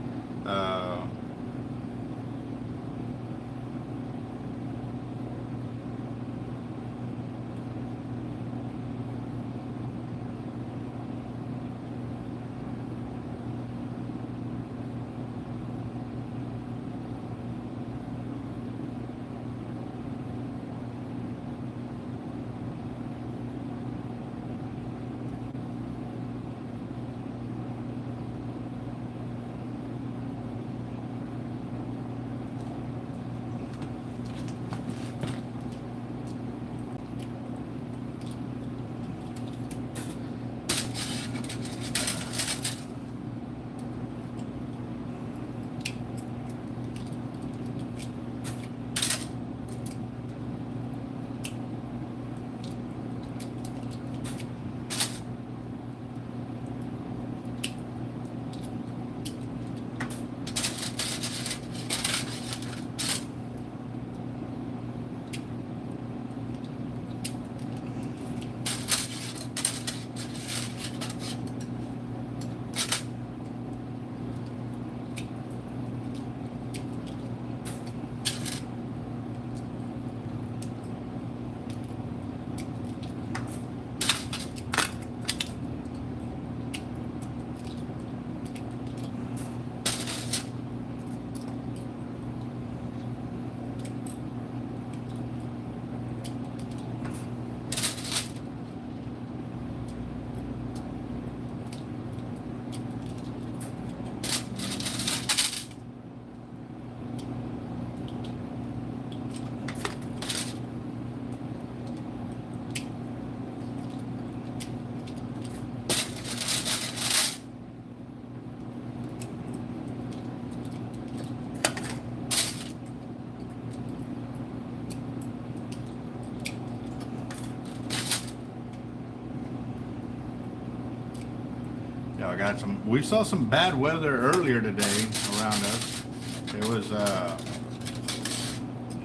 I got some. We saw some bad weather earlier today around us. It was,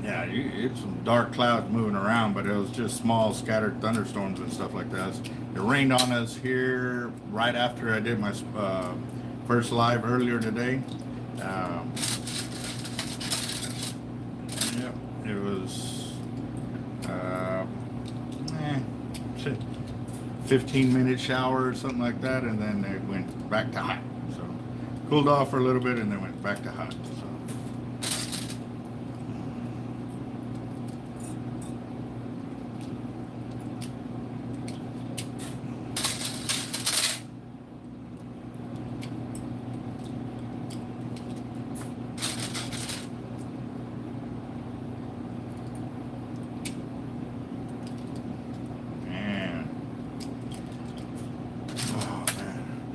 yeah, it's some dark clouds moving around, but it was just small scattered thunderstorms and stuff like that. It rained on us here right after I did my first live earlier today. Yep, it was 15-minute shower or something like that, and then it went back to hot. So cooled off for a little bit and then went back to hot. So.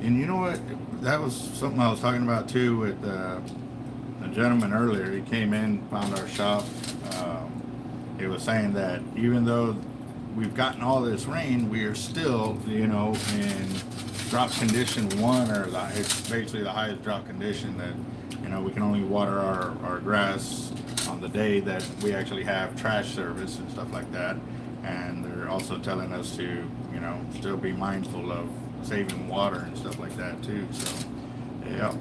And you know what? That was something I was talking about too with a gentleman earlier. He came in, found our shop. He was saying that even though we've gotten all this rain, we are still, you know, in drop condition 1, or it's basically the highest drop condition that, you know, we can only water our grass on the day that we actually have trash service and stuff like that. And they're also telling us to, you know, still be mindful of saving water and stuff like that too. So yeah,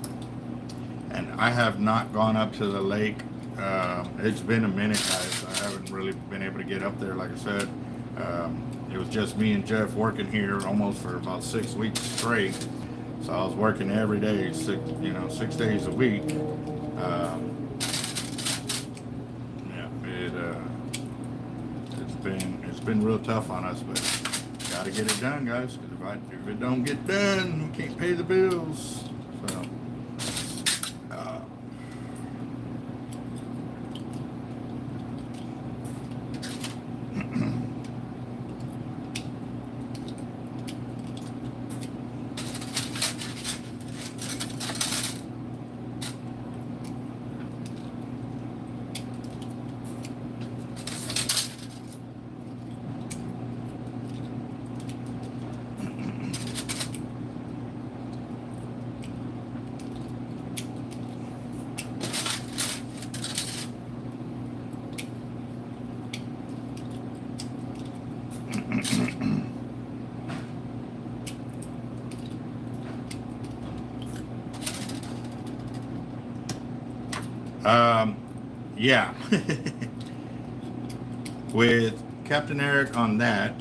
and I have not gone up to the lake. It's been a minute, guys. I haven't really been able to get up there. Like I said, it was just me and Jeff working here almost for about 6 weeks straight. So I was working every day, 6 days a week. Yeah, it's been real tough on us, but gotta get it done, guys. Because if it don't get done, we can't pay the bills. So, yeah. With Capt.Eric on that,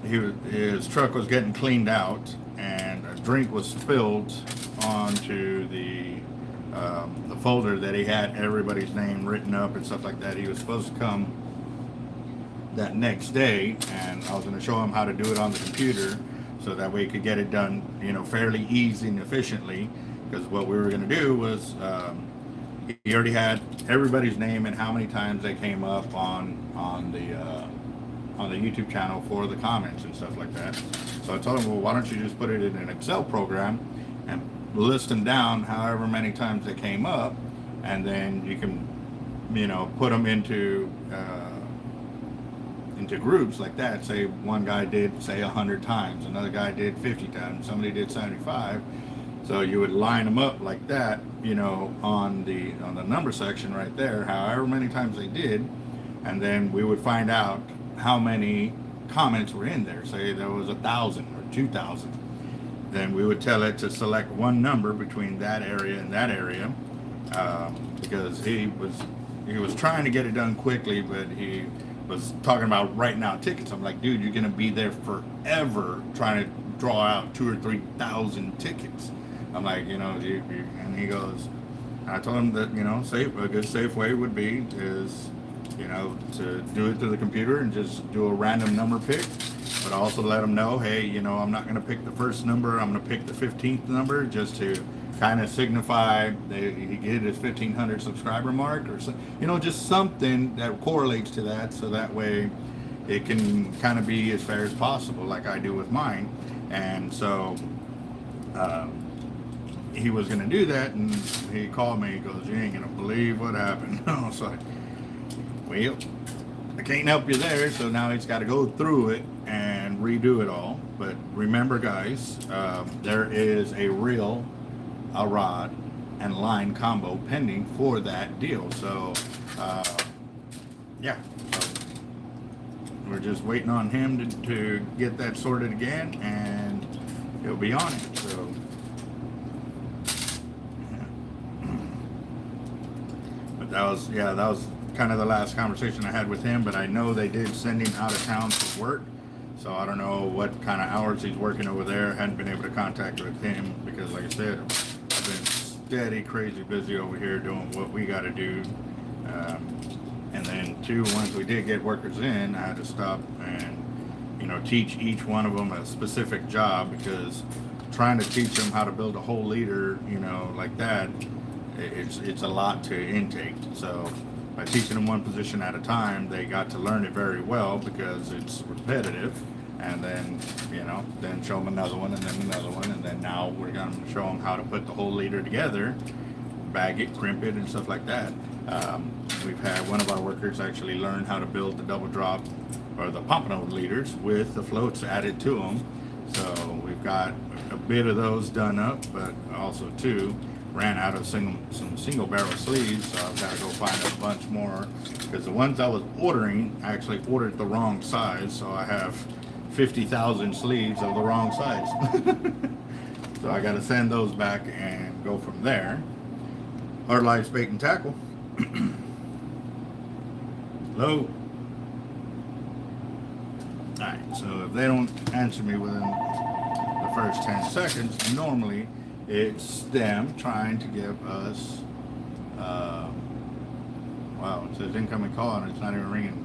his truck was getting cleaned out, and a drink was spilled onto the folder that he had everybody's name written up and stuff like that. He was supposed to come that next day, and I was going to show him how to do it on the computer, so that way he could get it done, you know, fairly easy and efficiently. Because what we were going to do was, he already had everybody's name and how many times they came up on the YouTube channel for the comments and stuff like that. So I told him, well, why don't you just put it in an Excel program and list them down however many times they came up, and then you can, you know, put them into groups like that. Say one guy did, say, 100 times, another guy did 50 times, somebody did 75. So you would line them up like that, you know, on the number section right there, however many times they did, and then we would find out how many comments were in there. Say there was 1,000 or 2,000, then we would tell it to select one number between that area and that area, because he was trying to get it done quickly, but he was talking about writing out tickets. I'm like, dude, you're gonna be there forever trying to draw out 2,000 or 3,000 tickets. I'm like, you know, and he goes, I told him that, you know, a good safe way would be is, you know, to do it to the computer and just do a random number pick, but also let him know, hey, you know, I'm not going to pick the first number, I'm going to pick the 15th number, just to kind of signify that he hit his 1,500 subscriber mark, or so, you know, just something that correlates to that, so that way it can kind of be as fair as possible, like I do with mine. And so he was going to do that, and he called me. He goes, you ain't going to believe what happened. I was like, well, I can't help you there. So now he's got to go through it and and redo it all. But remember, guys, there is a reel, a rod, and line combo pending for that deal. So, yeah. So we're just waiting on him to get that sorted again, and he'll be on it. So, yeah. But that was kind of the last conversation I had with him. But I know they did send him out of town for work. So I don't know what kind of hours he's working over there. Hadn't been able to contact with him because, like I said, I've been steady, crazy busy over here doing what we got to do. And then too, once we did get workers in, I had to stop and, teach each one of them a specific job, because trying to teach them how to build a whole leader, like that, it's a lot to intake. So by teaching them one position at a time, they got to learn it very well because it's repetitive. And then, then show them another one, and then another one, and then now we're going to show them how to put the whole leader together, bag it, crimp it, and stuff like that. We've had one of our workers actually learn how to build the double drop or the pompano leaders with the floats added to them. So we've got a bit of those done up, but also too, ran out of some single barrel sleeves, so I've got to go find a bunch more, because the ones I was ordering, I actually ordered the wrong size, so I have 50,000 sleeves of the wrong size. So I got to send those back and go from there. Our live bait and tackle. Hello. Alright, so if they don't answer me within the first 10 seconds, normally it's them trying to give us, wow, it says incoming call and it's not even ringing.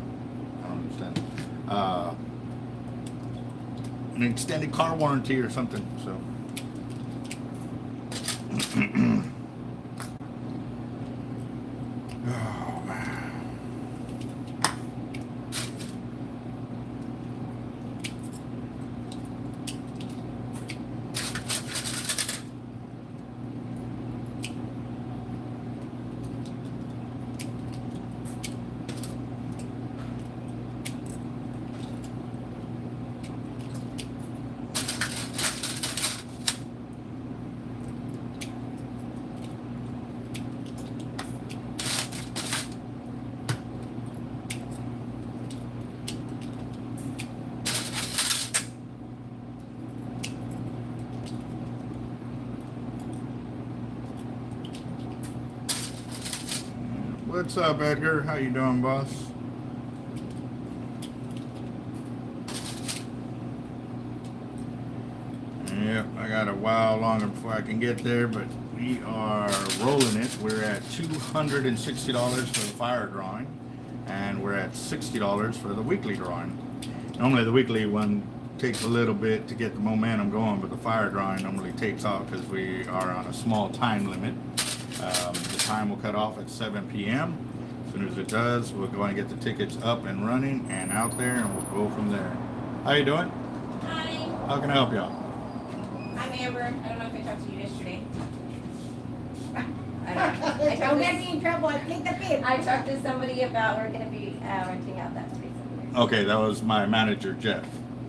I don't understand. An extended car warranty or something, so. Oh, man. What's up, Edgar? How you doing, boss? Yep, I got a while longer before I can get there, but we are rolling it. We're at $260 for the fire drawing, and we're at $60 for the weekly drawing. Normally the weekly one takes a little bit to get the momentum going, but the fire drawing normally takes off because we are on a small time limit. The time will cut off at 7 p.m. As soon as it does, we'll go and get the tickets up and running and out there, and we'll go from there. How you doing? Hi, How can I help y'all? I'm Amber. I don't know if I talked to you yesterday. Don't get me in trouble, I take the bid. I talked to somebody about we're going to be renting out that space over there. Okay, that was my manager, Jeff.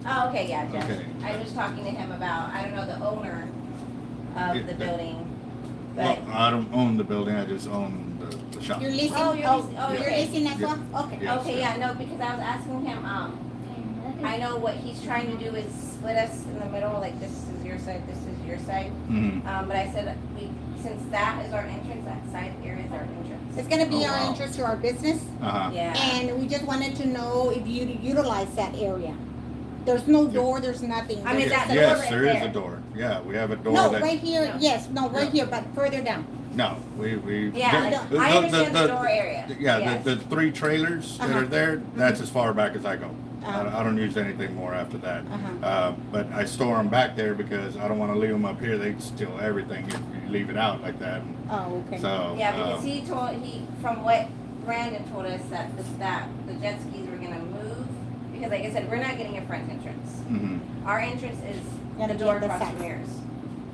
Oh, okay, yeah, Jeff. Okay. I was talking to him about, I don't know the owner of the building, Well, but... I don't own the building, I just own the shop. You're leasing, Oh, you're leasing- oh, you're okay. leasing as Yeah. well? Okay. Yeah. Okay, yeah, no, because I was asking him, I know what he's trying to do is split us in the middle, like this is your side, this is your side. Mm-hmm. But I said, since that is our entrance, that side area is our entrance. It's gonna be Oh, our wow. interest to our business, Uh-huh. Yeah. and we just wanted to know if you utilize that area. There's no door, there's nothing. I mean, There's that just a- door Yes, right there is there. a door. Yeah, we have a door No, that... right here, No. yes, no, right Yeah. here, but further down. No, we... Yeah, the- I the- understand the the- door area. Yeah, Yes. the three trailers that Uh-huh. are there, that's as far back as I go. Uh-huh. I don't use anything more after that. Uh-huh. But I store them back there because I don't want to leave them up here. They steal everything if you leave it out like that. Oh, okay. So, Yeah, because from what Brandon told us that the jet skis were gonna move, because like I said, we're not getting a front entrance. mhm. Our entrance is Gonna the be door on the across side. from yours.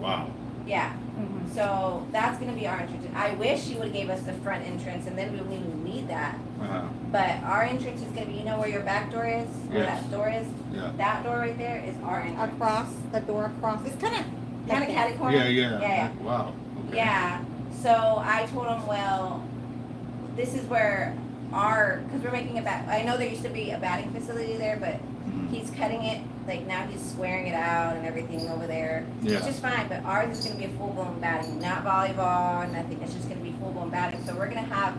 Wow. Yeah. Mhm. So that's gonna be our entrance. I wish she would've gave us the front entrance and then we wouldn't even need that. Uh-huh. But our entrance is gonna be, you know where your back door is? Where Yes. that door is? Yeah. That door right there is our entrance. Across, the door across, it's kinda. Kinda catty corner? Yeah. Yeah. Wow. Okay. Yeah, so I told him, well, this is where because we're making a I know there used to be a batting facility there, but Mhm. he's cutting it, like now he's squaring it out and everything over there. Yeah. Which is fine, but ours is gonna be a full-blown batting, not volleyball, nothing, it's just gonna be full-blown batting, so we're gonna have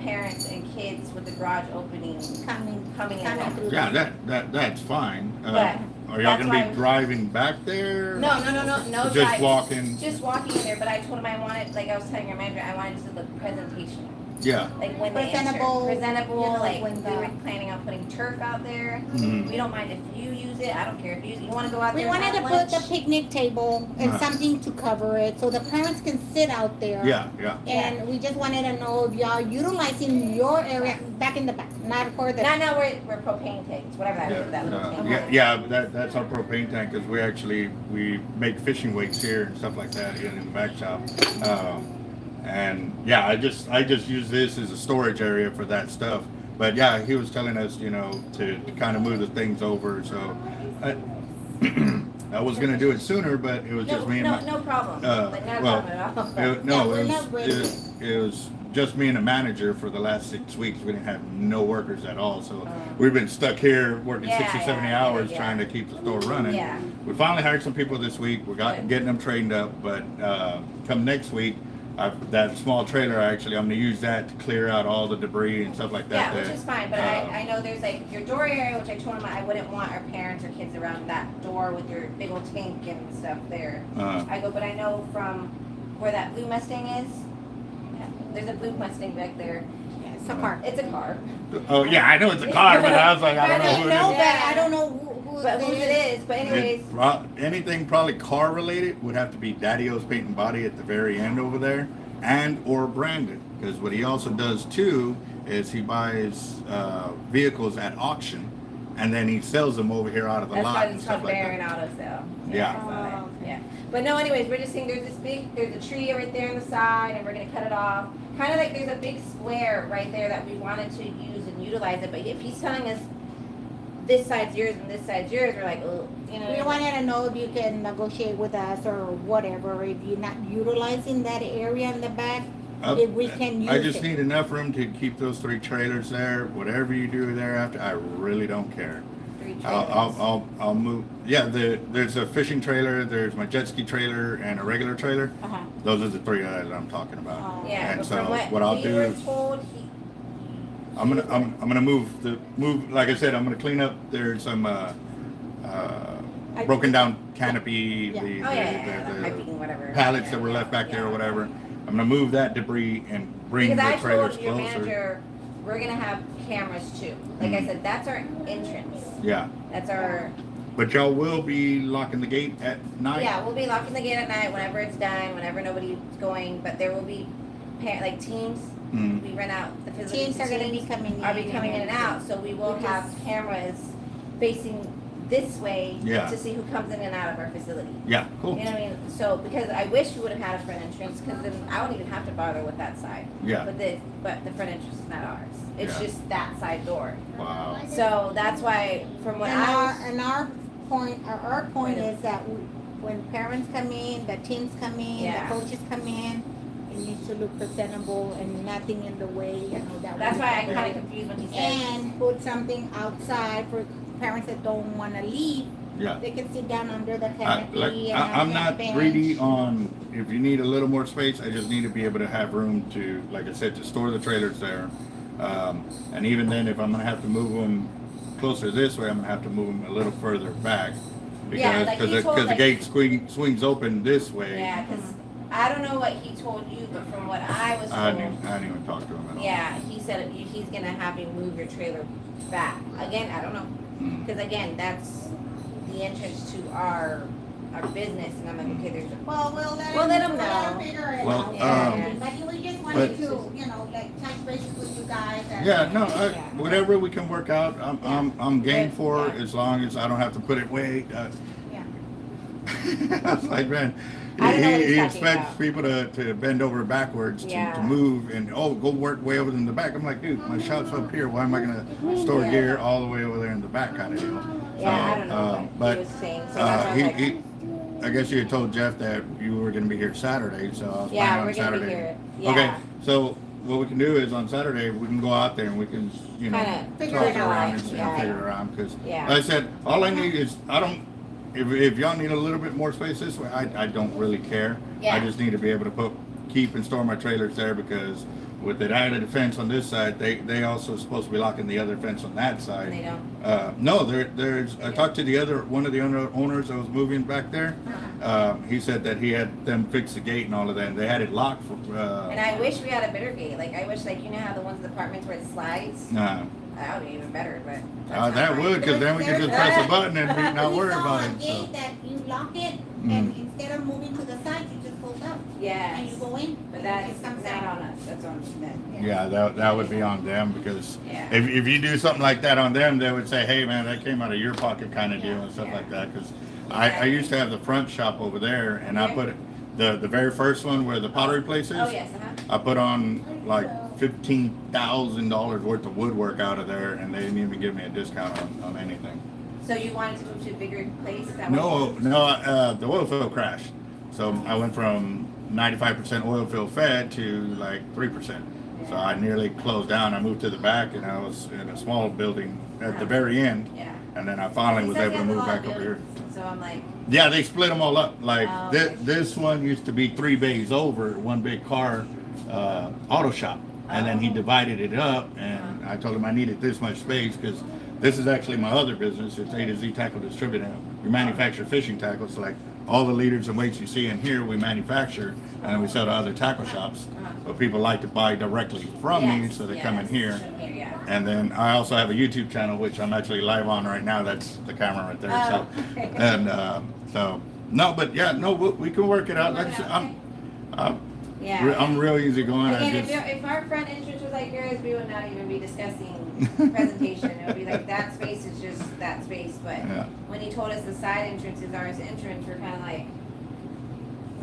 parents and kids with the garage opening, coming in. through. Yeah, that's fine. But Are y'all that's gonna why- be driving back there? No Just drive. walking? Just walking in there, but I told him I wanted, like I was telling your manager, I wanted to look presentational. Yeah. Like when they Presentable, enter, presentable, you know, like when we the- were planning on putting turf out there. Mhm. We don't mind if you use it, I don't care if you use it, you wanna go out We there and wanted to have put the lunch? picnic table and Uh-huh. something to cover it, so the parents can sit out there. Yeah. And we just wanted to know if y'all utilizing your area back in the back, not for the. Now we're propane tanks, whatever that little tank. That's our propane tank, because we make fishing weights here and stuff like that in the back shop. And yeah, I just use this as a storage area for that stuff. But yeah, he was telling us, to kind of move the things over. So I was gonna do it sooner, but it was just me and my. No problem, like not a well, problem at all. It we're not ready. was just me and a manager for the last 6 weeks. We didn't have no workers at all, so we've been stuck here working 60, 70 hours trying to keep the store running. Yeah. We finally hired some people this week. We're Good. getting them trained up, but come next week, that small trailer, actually, I'm gonna use that to clear out all the debris and stuff like that. Yeah, which is fine, but I know there's like your door area, which I told him I wouldn't want our parents or kids around that door with your big old tank and stuff there. I go, but I know from where that blue Mustang is, there's a blue Mustang back there. Yeah, it's a car. It's a car. Oh yeah, I know it's a car, but I was like, I don't know who it No, is. but I don't know who But whose it is, but anyways, Anything probably car related would have to be Daddy-O's Paint and Body at the very end over there, and or Brandon, because what he also does too is he buys vehicles at auction, and then he sells them over here out of the that's lot why and it's stuff called like Baron that. Auto Sale. Yeah. I saw that. Yeah. But no, anyways, we're just saying there's a tree right there on the side, and we're gonna cut it off. Kind of like there's a big square right there that we wanted to use and utilize it, but if he's telling us this side's yours and this side's yours, we're like, oh, We wanted to know if you can negotiate with us or whatever, if you're not utilizing that area in the back, if we can use it. I just need enough room to keep those 3 trailers there. Whatever you do thereafter, I really don't care. 3 trailers. I'll move. Yeah, there's a fishing trailer, there's my jet ski trailer, and a regular trailer. Uh-huh. Those are the 3 that I'm talking about. Yeah, And but so from what I'll we do were is told, I'm gonna move. Like I said, I'm gonna clean up. There's some broken down canopy, Yeah. the piping, whatever. pallets Yeah, that were left back there or yeah. whatever. I'm gonna move that debris and bring Because the I trailers told your closer. manager, we're gonna have cameras too. Like I said, that's our entrance. Yeah, That's our, but y'all will be locking the gate at night. yeah, we'll be locking the gate at night whenever it's done, whenever nobody's going, but there will be like teams. Mm. We rent out the facilities. Teams are gonna be coming in. Are be coming in and out, so we will have cameras facing this way Yeah. to see who comes in and out of our facility. Yeah, cool. You know what I mean? So, because I wish we would have had a front entrance, because then I wouldn't even have to bother with that side. Yeah. But the front entrance is not ours. It's Yeah. just that side door. Wow. So that's why, from what Our point is that when parents come in, the teams come in, Yeah. the coaches come in, it needs to look presentable and nothing in the way, that. That's would why I be kind better. of confused when he said. And put something outside for parents that don't wanna leave, Yeah. they can sit down under the canopy. I'm not greedy on, if you need a little more space, I just need to be able to have room to, like I said, to store the trailers there. And even then, if I'm gonna have to move them closer this way, I'm gonna have to move them a little further back. Yeah, Because, like he told, the like- gate swings open this way. Yeah, because I don't know what he told you, but from what I was I told, didn't even talk to him at all. yeah, he said he's gonna have you move your trailer back. Again, I don't know, Mm. because again, that's the entrance to our business, and I'm like, okay, there's a. Well, we'll We'll let 'em know. figure it Well, out. Yeah. But we just but- wanted to, like touch bases with you guys. And, Yeah, no, whatever we can work out, I'm game for, Yeah. as long as I don't have to put it way. Yeah. I was like, man, I don't know what he he's talking expects about. people to bend over backwards Yeah. to move and go work way over in the back. I'm like, dude, my shop's up here. Why am I gonna store gear all the way over there in the back, kind of deal? Yeah, I don't know what but he was saying. So that's why I was like, I guess you had told Jeff that you were gonna be here Saturday, so I was yeah, planning on we're gonna be Saturday. here. Yeah. Okay, so what we can do is on Saturday we can go out there and we can Kinda figure toss it around out. and Yeah. figure it around because Yeah. like I said, all I need is if y'all need a little bit more space this way, I don't really care. Yeah. I just need to be able to keep and store my trailers there because with the added fence on this side, they also supposed to be locking the other fence on that side. And they don't. No, there's. I talked to one of the owners that was moving back there. He said that he had them fix the gate and all of that. And they had it locked for. And I wish we had a better gate. Like I wish, like you know how the ones in the apartments where it slides. That would be even better, but. that's That not would, because then we can just press a button and be not We worry saw about a it. gate So. that you lock it, and instead of moving to the side, you just fold up. Yes. And you go in. But and it that's just comes not out. on us. That's on them. Yeah, that would be on them because Yeah. if you do something like that on them, they would say, hey man, that came out of your pocket kind of deal and stuff Yeah. like that. Because I used to have the front shop over there and I Okay. put the very first one where the pottery place is. Oh yes, I put on like $15,000 worth of woodwork out of there, and they didn't even give me a discount on anything. So you wanted to move to a bigger place? Is that No, what the oil field crashed, so I went from 95% oil field fed to like 3%. So I nearly closed down. I moved to the back, and I was in a small building at the very end, Yeah. and then I finally was able to move back over here. So I'm like, Yeah, they split them all up. Like Oh, okay. this one used to be 3 bays over, one big car auto shop, and then he divided it up. And I told him I needed this much space because this is actually my other business. It's A to Z Tackle Distributing. We manufacture fishing tackles, like all the leaders and weights you see in here, we manufacture, and we sell to other tackle shops. But people like to buy directly from me, yes, so they yes, come in here. yeah. And then I also have a YouTube channel, which I'm actually live on right now. That's the camera right there. Oh, So, okay. and so no, but yeah, no, we can work it out. We'll Like I work said, it out, Yeah. I'm real easy going. Again, if our front entrance was like yours, we would not even be discussing presentation. It would be like that space is just that space. But Yeah. when he told us the side entrance is ours entrance, we're kind of like,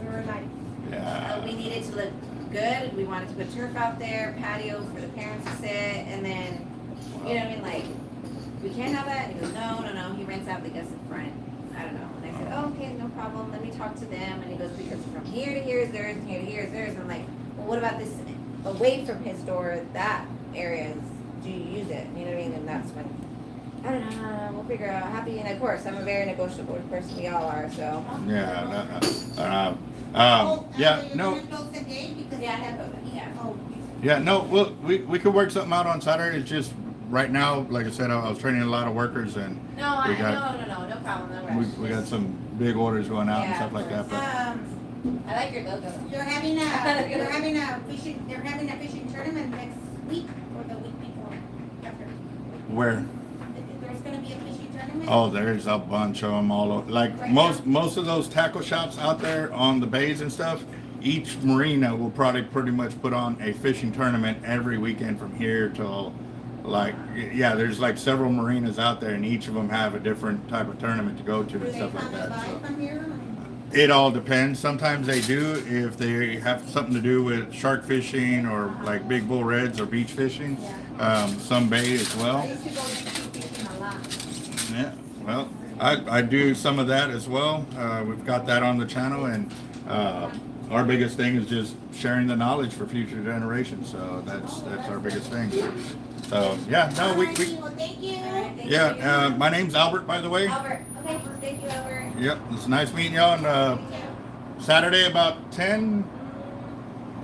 we were like, Yeah. we needed to look good. We wanted to put turf out there, patio for the parents to sit, and then, you know what I mean? Like, we can't have that. And he goes, no. He rents out the guest in front. I don't know. And I said, oh, okay, no problem. Let me talk to them. And he goes, because from here to here is theirs, and here to here is theirs. And I'm like, well, what about this away from his door? That area is, do you use it? You know what I mean? And that's when, I don't know. We'll figure out. Happy, and of course, I'm a very negotiable person. We all are. So. Yeah. You're No. gonna close the gate because Yeah, I you have open. Yeah. Oh, Yeah. No. Well, we could work something out on Saturday. It's just right now, like I said, I was training a lot of workers, and No, We no problem. No rush. we got some big orders going out and stuff like that. But I like your logo. They're having a fishing tournament next week or the week before. After. where? There's gonna be a fishing tournament. Oh, there's a bunch of them all over. Like Right most of those tackle shops out there on the bays and stuff, each marina will probably pretty much put on a fishing tournament every weekend from here till there's like several marinas out there, and each of them have a different type of tournament to go to Do and they stuff like come that. and buy So. from here? It all depends. Sometimes they do if they have something to do with shark fishing or like big bull reds or beach fishing. Some bay as I well. used to go deep sea fishing a lot. Yeah, well, I do some of that as well. We've got that on the channel, and our biggest thing is just sharing the knowledge for future generations. So that's our biggest thing. So yeah, no, we Well, thank you. All right, thank yeah. My name's Albert, by the way. you. Albert. Okay, thank you, Albert. Yep, it's nice meeting y'all. And Saturday about 10.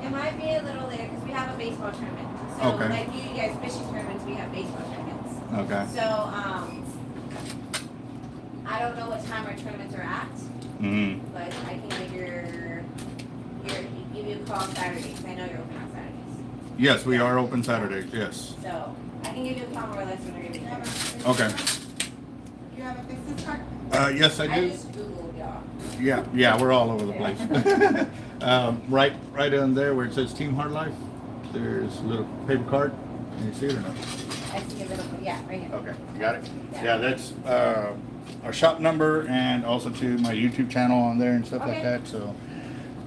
It might be a little later because we have a baseball tournament. So Okay. like you guys fishing tournaments, we have baseball tournaments. Okay. So I don't know what time our tournaments are at, but I can give you a call Saturday because I know you're open on Saturdays. Yes, we are open Saturdays. Yes. So I can give you a call more or less when they're gonna be there. Okay. Do you have a business card? Yes, I I do. just Googled y'all. Yeah, we're all over the place. Right on there where it says Team Hard Life, there's a little paper card. Can you see it or not? I see a little, yeah, right here. Okay, you got it? Yeah. Yeah, that's our shop number and also to my YouTube channel on there and stuff like Okay. that. So,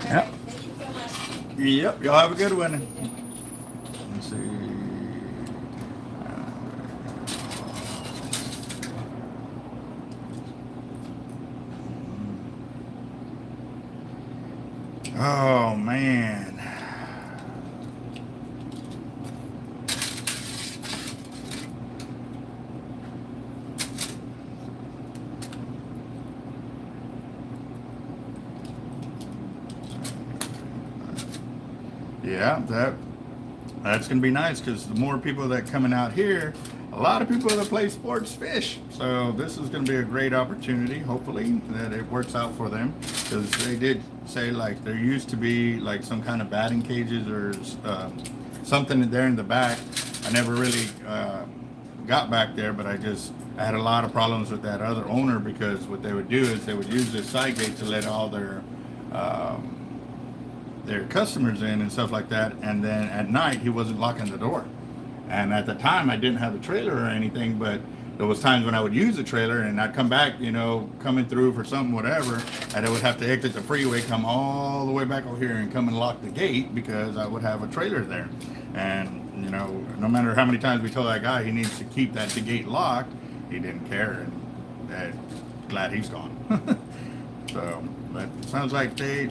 All Yep. right, thank you so much. Yep, y'all have a good one. Let's see. Oh man. Yeah, that's gonna be nice because the more people that coming out here, a lot of people that play sports fish. So this is gonna be a great opportunity. Hopefully that it works out for them, because they did say like there used to be like some kind of batting cages or something there in the back. I never really got back there, but I had a lot of problems with that other owner, because what they would do is they would use this side gate to let all their customers in and stuff like that, and then at night he wasn't locking the door. And at the time I didn't have a trailer or anything, but there was times when I would use the trailer and I'd come back, you know, coming through for something, whatever, and I would have to exit the freeway, come all the way back over here and come and lock the gate because I would have a trailer there. And you know, no matter how many times we told that guy he needs to keep that gate locked, he didn't care, and glad he's gone. So, but it sounds like they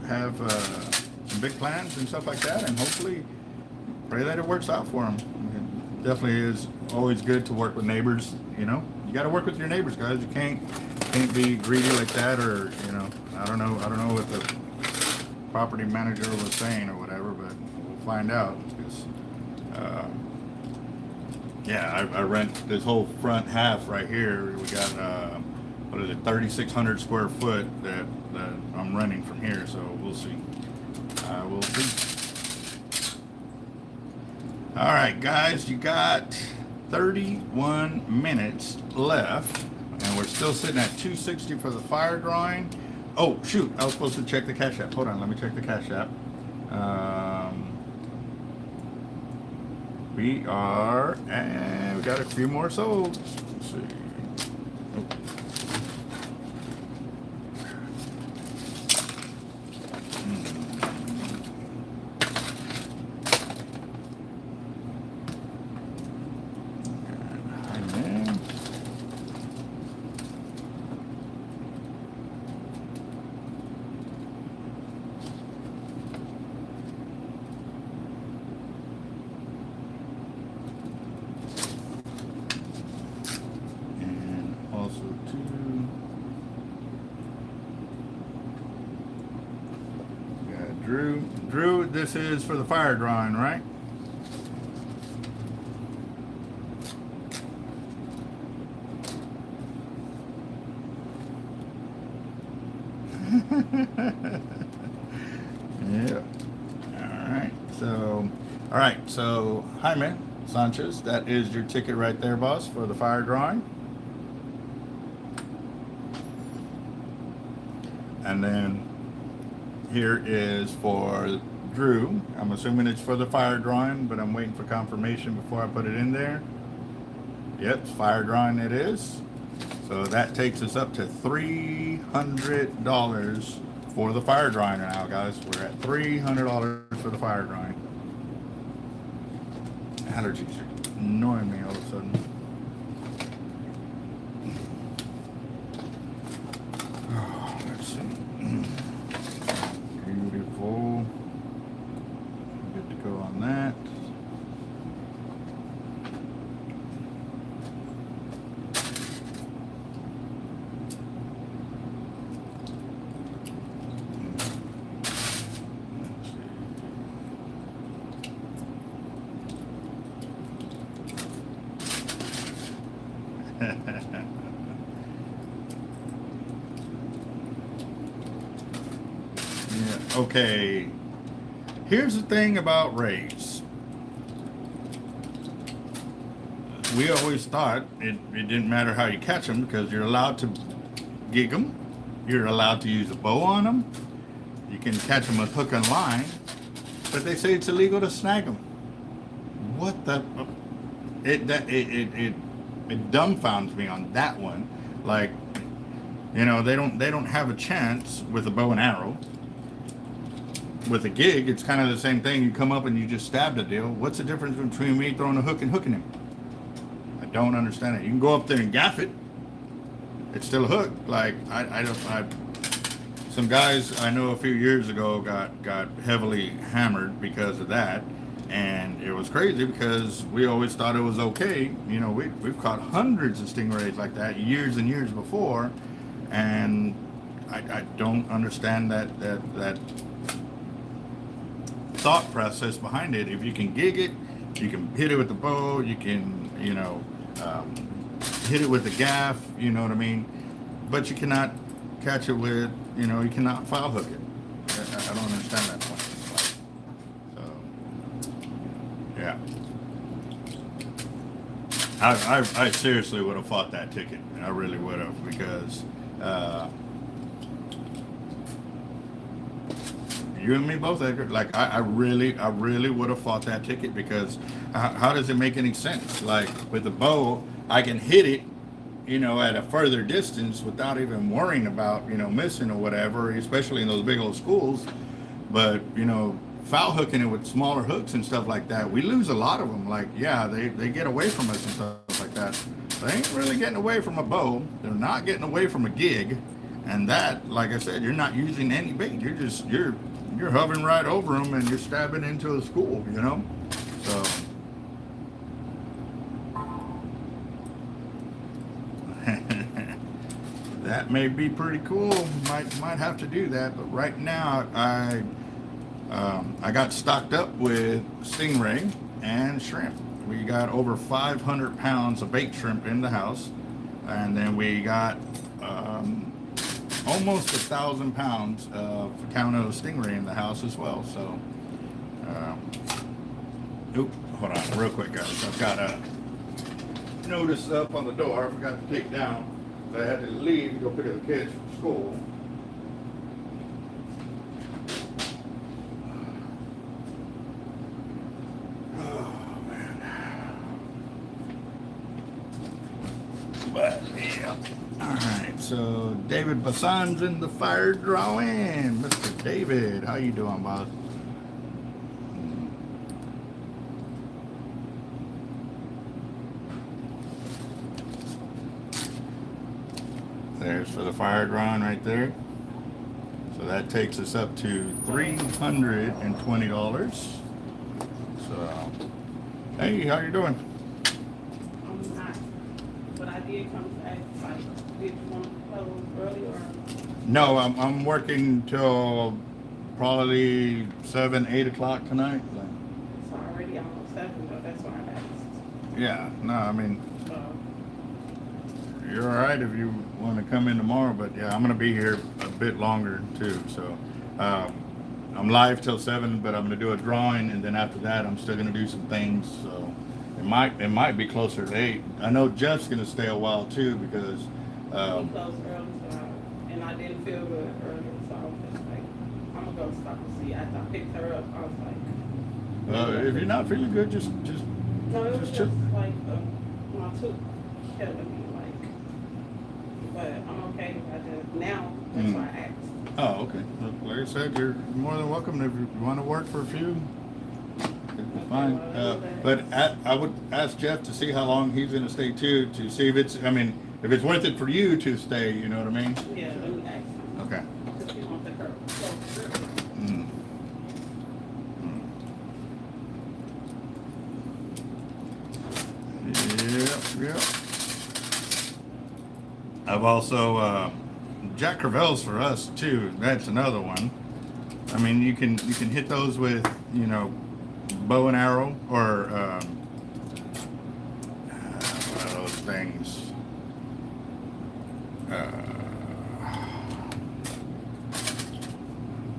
have some big plans and stuff like that, and hopefully pray that it works out for them. It definitely is always good to work with neighbors. You know, you got to work with your neighbors, guys. You can't be greedy like that, or you know, I don't know what the property manager was saying or whatever, but we'll find out. Because yeah, I rent this whole front half right here. We got what is it, 3,600 square foot that I'm renting from here, so we'll see. We'll see. All right, guys, you got 31 minutes left, and we're still sitting at 260 for the fire drawing. Oh, shoot, I was supposed to check the Cash App. Hold on, let me check the Cash App. We got a few more souls. Let's see. Oh. Drew, this is for the fire drawing, right? Yeah. All right. So, Jaime Sanchez, that is your ticket right there, boss, for the fire drawing. And then here is for Drew. I'm assuming it's for the fire drawing, but I'm waiting for confirmation before I put it in there. Yep, it's fire drawing it is. So that takes us up to $300 for the fire drawing now, guys. We're at $300 for the fire drawing. Allergies are annoying me all of a sudden. Oh, let's see. Beautiful. Good to go on that. Yeah, okay. Here's the thing about rays. We always thought it didn't matter how you catch them because you're allowed to gig them. You're allowed to use a bow on them. You can catch them with hook and line. But they say it's illegal to snag them. What the... It dumbfounds me on that one. Like, you know, they don't have a chance with a bow and arrow. with a gig, it's kind of the same thing. You come up and you just stab the deal. What's the difference between me throwing a hook and hooking him? I don't understand it. You can go up there and gaff it. It's still a hook. Like some guys I know a few years ago got heavily hammered because of that, and it was crazy because we always thought it was okay. You know, we've caught hundreds of stingrays like that years and years before, and I don't understand that thought process behind it. If you can gig it, you can hit it with the bow, you can, hit it with the gaff, you know what I mean? But you cannot catch it with, you cannot foul hook it. I don't understand that point. So, yeah. I seriously would have fought that ticket. I really would have, because you and me both, Edgar. Like I really would have fought that ticket, because how does it make any sense? Like with the bow, I can hit it, at a further distance without even worrying about, missing or whatever, especially in those big old schools. But, foul hooking it with smaller hooks and stuff like that, we lose a lot of them. Like, yeah, they get away from us and stuff like that. They ain't really getting away from a bow. They're not getting away from a gig. And that, like I said, you're not using any bait. You're hovering right over them and you're stabbing into a school, So that may be pretty cool. Might have to do that. But right now, I got stocked up with stingray and shrimp. We got over 500 pounds of baked shrimp in the house, and then we got almost 1,000 pounds of Cano stingray in the house as well. So, hold on real quick, guys. I've got a notice up on the door I forgot to take down. So I had to leave to go pick up the kids from school. But yeah. Alright, so David Bassan's in the fire drawing. Mr. David, how you doing, boss? There's for the fire drawing right there. So that takes us up to $320. So, hey, how you doing? I'm not, but I did come to ask, like, did you want to close early or? No, I'm working till probably 7, 8 o'clock tonight. It's already almost 7, but that's why I asked. Yeah, no, I mean, So, you're all right if you want to come in tomorrow, but yeah, I'm going to be here a bit longer too. So I'm live till 7, but I'm going to do a drawing, and then after that, I'm still going to do some things. So it might be closer to 8. I know Jeff's going to stay a while too, because we closed early, so and I didn't feel good earlier, so I was just like, I'm gonna go stop and see. After I picked her up, I was like, if you're not feeling good, just no, it was just just like my tooth killing me, like, but I'm okay. I just now that's why I asked. Oh, okay. Look, like I said, you're more than welcome if you want to work for a few. It'd be fine. But I would ask Jeff to see how long he's going to stay too, to see if it's worth it for you to stay. You know what I mean? Yeah, let me ask him. Okay. Because he wants to hurt. So, Mm. Yep. I've also Jack Crevelle's for us too. That's another one. I mean, you can hit those with bow and arrow, or one of those things.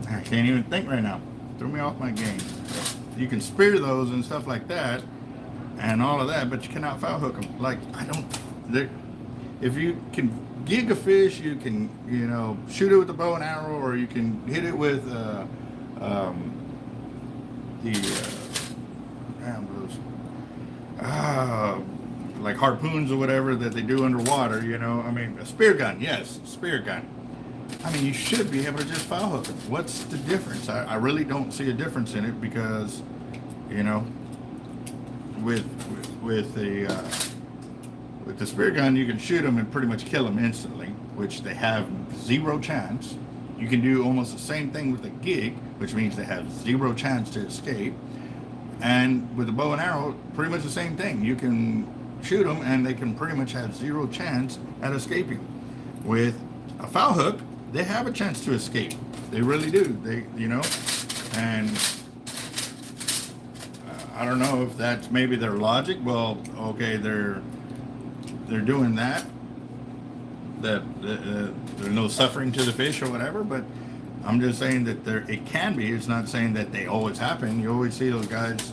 I can't even think right now. Threw me off my game. You can spear those and stuff like that, and all of that, but you cannot foul hook them. Like, if you can gig a fish, you can shoot it with a bow and arrow, or you can hit it with like harpoons or whatever that they do underwater. I mean, a spear gun. Yes, spear gun. I mean, you should be able to just foul hook them. What's the difference? I really don't see a difference in it because, you know, with the spear gun, you can shoot them and pretty much kill them instantly, which they have zero chance. You can do almost the same thing with the gig, which means they have zero chance to escape. And with the bow and arrow, pretty much the same thing. You can shoot them and they can pretty much have zero chance at escaping. With a foul hook, they have a chance to escape. They really do. And I don't know if that's maybe their logic. Well, okay, they're doing that. There's no suffering to the fish or whatever, but I'm just saying that it can be. It's not saying that they always happen. You always see those guys,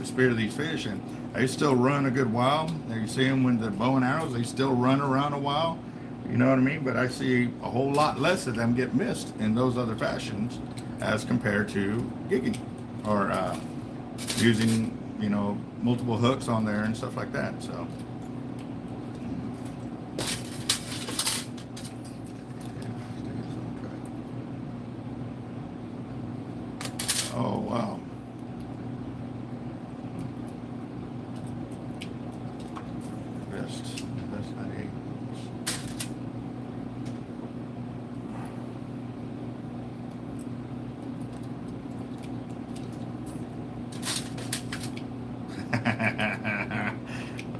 spear these fish, and they still run a good while. You see them with the bow and arrows, they still run around a while. You know what I mean? But I see a whole lot less of them get missed in those other fashions as compared to gigging or using, multiple hooks on there and stuff like that. So. Oh, wow. Best 98.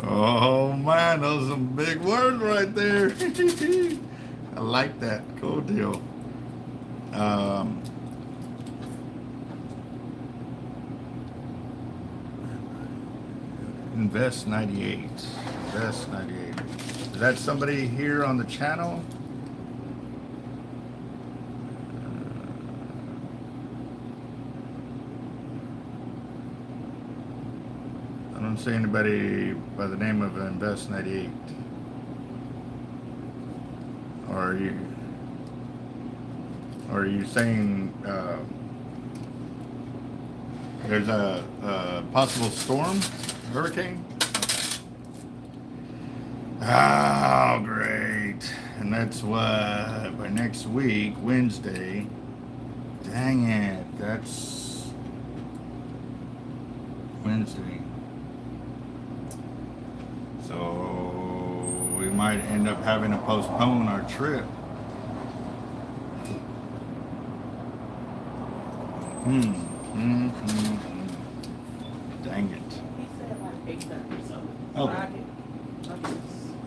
Oh man, those are some big words right there. I like that. Cool deal. Invest 98. Invest 98. Is that somebody here on the channel? I don't see anybody by the name of Invest 98. Or are you saying there's a possible storm? Hurricane? Okay. Oh, great. And that's what, by next week, Wednesday. Dang it, that's Wednesday. So we might end up having to postpone our trip. Dang it. He said like 8:30, so. Okay. Friday.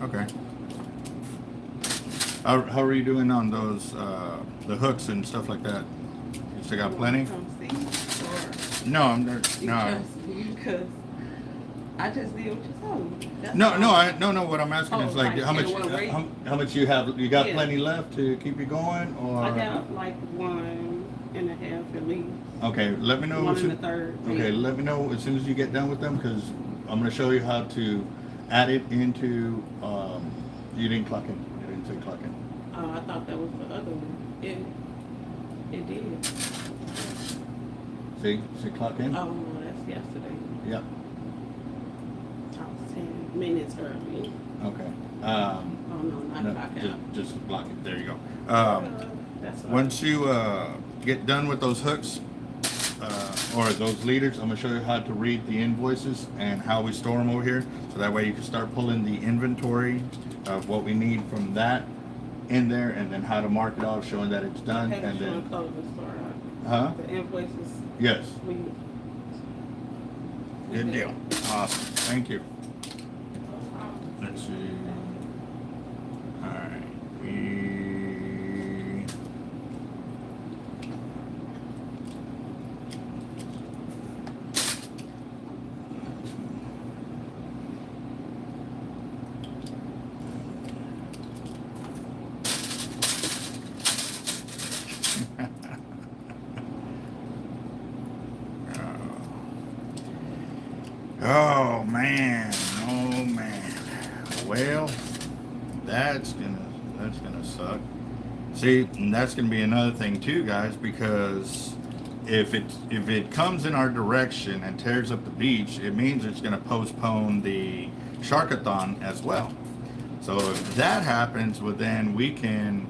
Okay. How are you doing on those, the hooks and stuff like that? You still got plenty? Come see, or No, I'm there. you No. trust me, because I just did what you told me. That's No, all. no. What I'm asking is Oh, like, like how much, in one rate? how much you have? You got Yeah. plenty left to keep you going, or? I got like 1.5 at least. Okay, let me know. One as and a soon- third. Okay, yeah. let me know as soon as you get done with them, because I'm gonna show you how to add it into. You didn't clock in. You didn't say clock in. Oh, I thought that was the other one. It did. See clock in. Oh no, that's yesterday. Yep. I was 10 minutes early. Okay. Oh no, not No, clock out. just block it. There you go. That's what Once you get done with those hooks or those leaders, I'm gonna show you how to read the invoices and how we store them over here. So that way you can start pulling the inventory of what we need from that in there, and then how to mark it off, showing that it's done. I And then, close the store. huh? The invoices. Yes. We Good did. deal. Awesome. Thank you. Let's see. All right. Oh man, oh man. Well, that's gonna suck. See, and that's gonna be another thing too, guys, because if it comes in our direction and tears up the beach, it means it's gonna postpone the Sharkathon as well. So if that happens, well then we can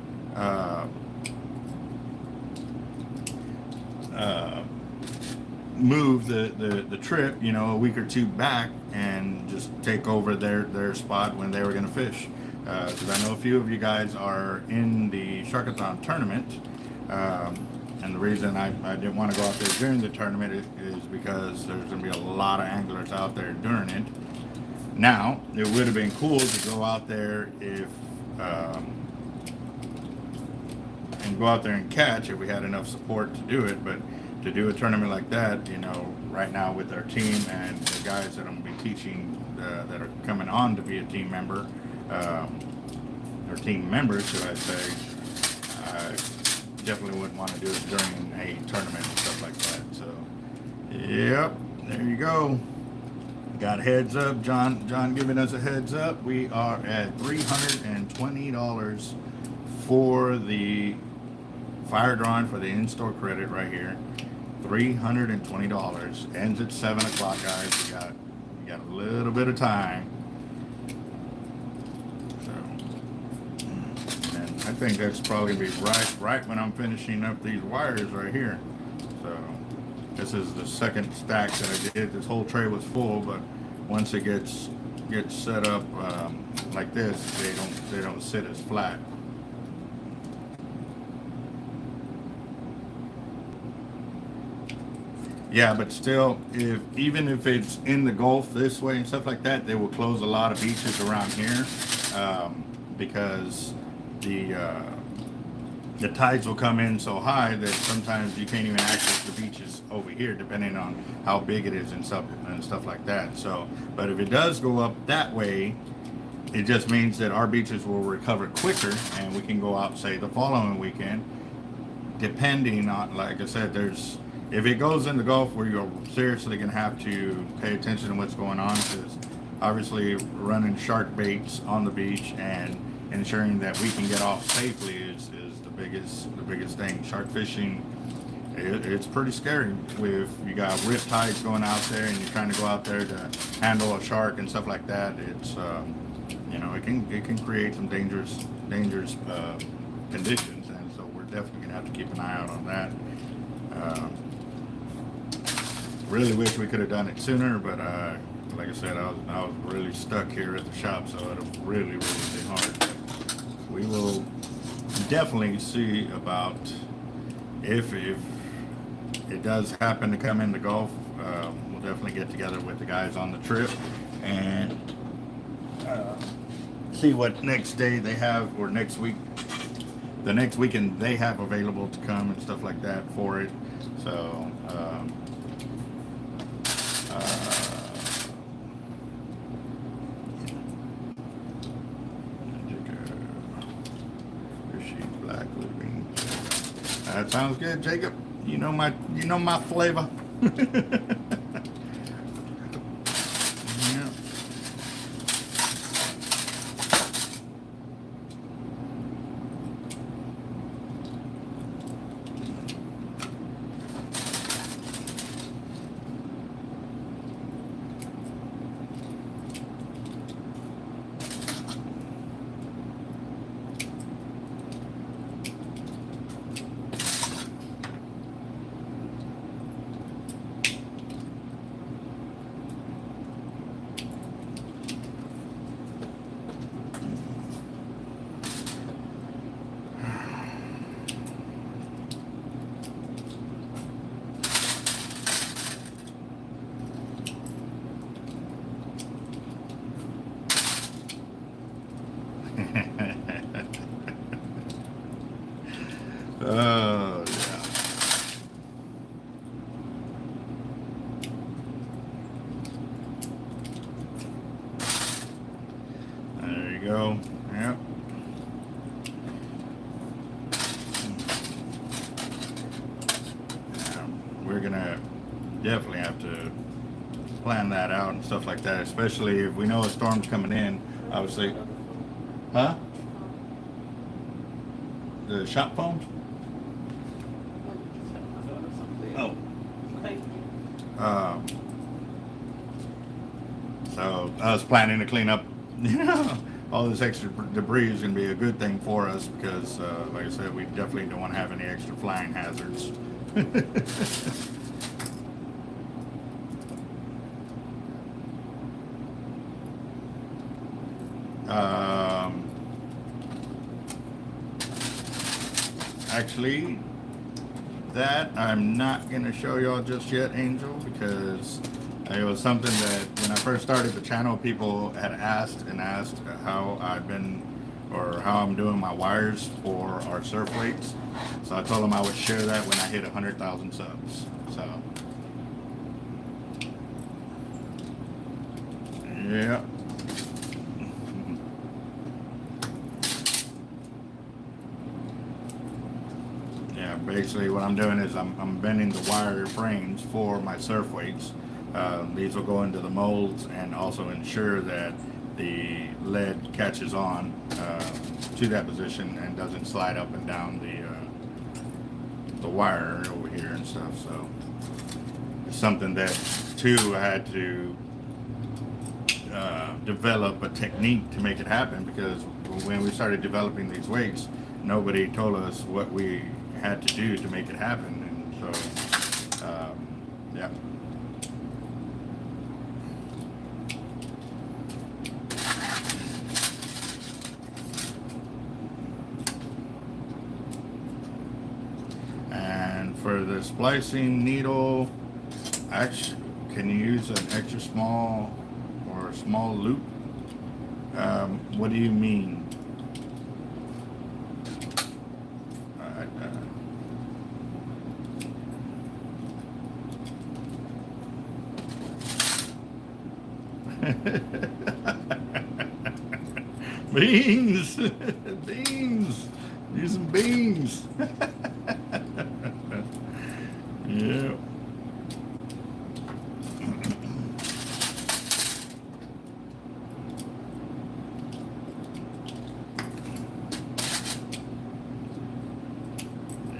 move the trip, you know, a week or two back and just take over their spot when they were going to fish. Because I know a few of you guys are in the Sharkathon tournament. And the reason I didn't want to go out there during the tournament is because there's going to be a lot of anglers out there during it. Now, it would have been cool to go out there and go out there and catch if we had enough support to do it, but to do a tournament like that, you know, right now with our team and the guys that I'm going to be teaching that are coming on to be a team member, or team members, should I say, I definitely wouldn't want to do it during a tournament and stuff like that. So, yep, there you go. Got heads up, John giving us a heads up. We are at $320 for the fire drawing for the in-store credit right here. $320. Ends at 7 o'clock, guys. We got a little bit of time. So, and I think that's probably gonna be right when I'm finishing up these wires right here. So this is the second stack that I did. This whole tray was full, but once it gets set up like this, they don't sit as flat. Yeah, but still, even if it's in the Gulf this way and stuff like that, they will close a lot of beaches around here because the tides will come in so high that sometimes you can't even access the beaches over here, depending on how big it is and stuff like that. So, but if it does go up that way, it just means that our beaches will recover quicker, and we can go out, say, the following weekend, depending on, like I said, if it goes in the Gulf, where you're seriously going to have to pay attention to what's going on, because obviously running shark baits on the beach and ensuring that we can get off safely is the biggest thing. Shark fishing, it's pretty scary. If you got rip tides going out there and you're trying to go out there to handle a shark and stuff like that, it's you know, it can create some dangerous conditions, and so we're definitely going to have to keep an eye out on that. Really wish we could have done it sooner, but like I said, I was really stuck here at the shop, so it'll really be hard. But we will definitely see about if it does happen to come in the Gulf. We'll definitely get together with the guys on the trip and see what next day they have, or next week, the next weekend they have available to come and stuff like that for it. So that sounds good, Jacob. You know my flavor. Yeah. Oh, yeah. There you go. Yep. We're gonna definitely have to plan that out and stuff like that, especially if we know a storm's coming in, obviously. Huh? The shop phones? Oh. So I was planning to clean up, all this extra debris is going to be a good thing for us because, like I said, we definitely don't want to have any extra flying hazards Actually, that I'm not going to show y'all just yet, Angel, because it was something that when I first started the channel, people had asked how I've been, or how I'm doing my wires for our surf weights. So I told them I would share that when I hit 100,000 subs. So, yeah. Yeah, basically what I'm doing is I'm bending the wire frames for my surf weights. These will go into the molds and also ensure that the lead catches on to that position and doesn't slide up and down the wire over here and stuff. So it's something that too I had to develop a technique to make it happen, because when we started developing these weights, nobody told us what we had to do to make it happen. And so yeah. For the splicing needle, actually, can you use an extra small or a small loop? What do you mean? Beans! Beans! Use some beans! Yeah.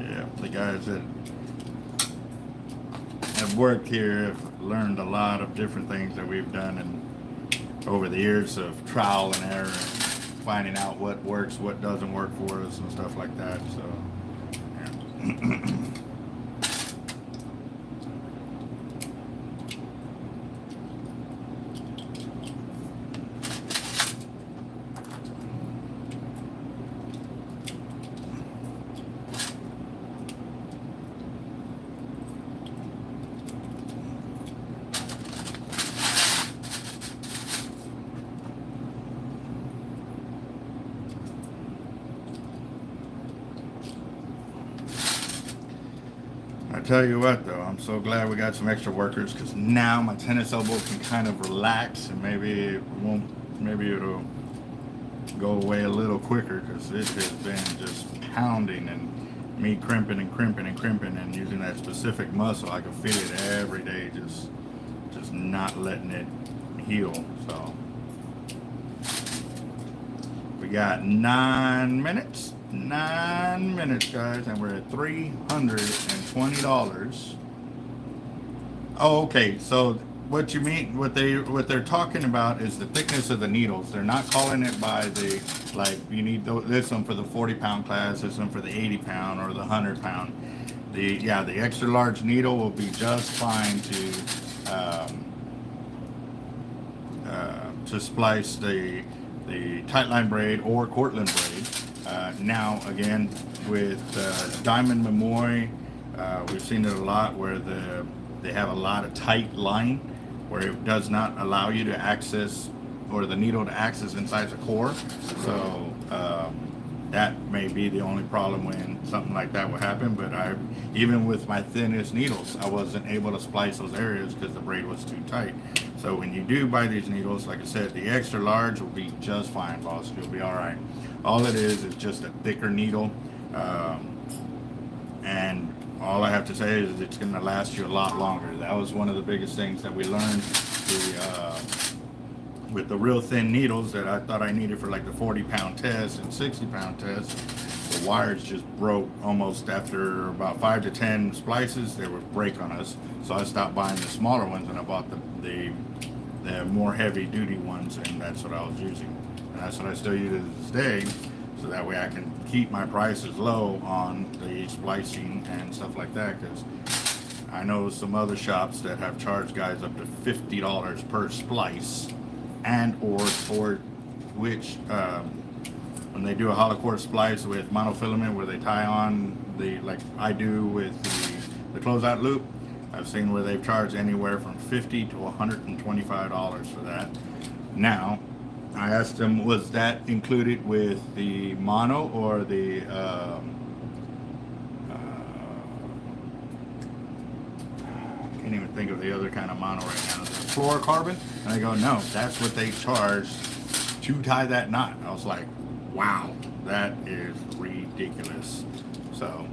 Yeah, the guys that have worked here have learned a lot of different things that we've done, and over the years of trial and error, finding out what works, what doesn't work for us, and stuff like that. So, yeah. I tell you what though, I'm so glad we got some extra workers, because now my tennis elbow can kind of relax, and maybe it'll go away a little quicker, because it has been just pounding and me crimping and crimping and crimping, and using that specific muscle. I can feel it every day, just not letting it heal. So we got 9 minutes. 9 minutes, guys, and we're at $320. Oh, okay. So what you mean, what they're talking about is the thickness of the needles. They're not calling it by the, like, you need this one for the 40-pound class, this one for the 80-pound or the 100-pound. The extra large needle will be just fine to splice the tightline braid or Cortland braid. Now again, with Diamond Memoy, we've seen it a lot where they have a lot of tight line where it does not allow you to access, or the needle to access inside the core. So that may be the only problem when something like that would happen. But even with my thinnest needles, I wasn't able to splice those areas because the braid was too tight. So when you do buy these needles, like I said, the extra large will be just fine, boss. You'll be all right. All it is just a thicker needle, and all I have to say is it's going to last you a lot longer. That was one of the biggest things that we learned with the real thin needles that I thought I needed for like the 40-pound test and 60-pound test. The wires just broke almost after about 5 to 10 splices. They would break on us, so I stopped buying the smaller ones and I bought the more heavy-duty ones, and that's what I was using. And that's what I still use to this day. so that way I can keep my prices low on the splicing and stuff like that, because I know some other shops that have charged guys up to $50 per splice, and or for which when they do a hollow core splice with monofilament where they tie on the, like I do with the closeout loop, I've seen where they've charged anywhere from $50 to $125 for that. Now, I asked them, was that included with the mono or the can't even think of the other kind of mono right now, the fluorocarbon? And I go, no, that's what they charge to tie that knot. I was like, wow, that is ridiculous. So,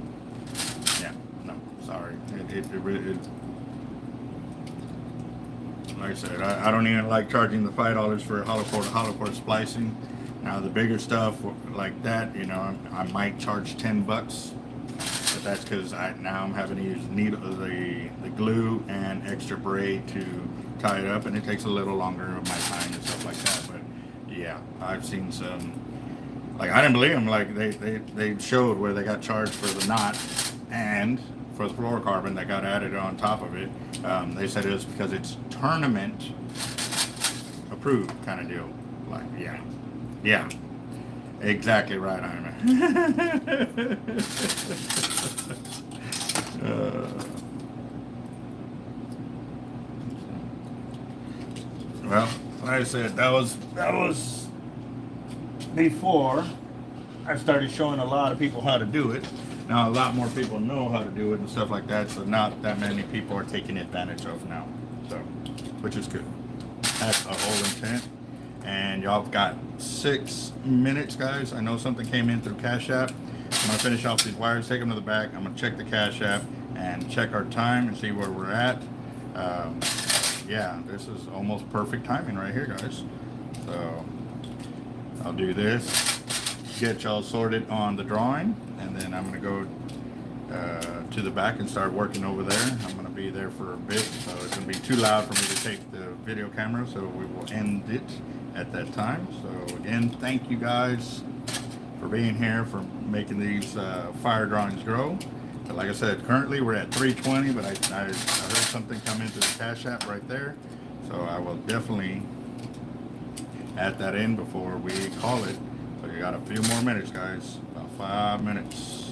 yeah, no, sorry. It like I said, I don't even like charging the $5 for hollow core splicing. Now the bigger stuff like that, you know, I might charge $10, but that's because now I'm having to use the glue and extra braid to tie it up, and it takes a little longer of my time and stuff like that. But yeah, I've seen some, like, I didn't believe them. Like they showed where they got charged for the knot and for the fluorocarbon that got added on top of it. They said it was because it's tournament approved kind of deal. Like, yeah, exactly right, Iron. Well, like I said, that was before I started showing a lot of people how to do it. Now a lot more people know how to do it and stuff like that, so not that many people are taking advantage of now. So, which is good. That's the whole intent. And y'all got 6 minutes, guys. I know something came in through Cash App. I'm gonna finish off these wires, take them to the back. I'm gonna check the Cash App and check our time and see where we're at. Yeah, this is almost perfect timing right here, guys. So I'll do this, get y'all sorted on the drawing, and then I'm gonna go to the back and start working over there. I'm gonna be there for a bit, so it's gonna be too loud for me to take the video camera, so we will end it at that time. So again, thank you guys for being here, for making these fire drawings grow. But like I said, currently we're at 320, but I heard something come into the Cash App right there, so I will definitely add that in before we call it. So you got a few more minutes, guys, about 5 minutes.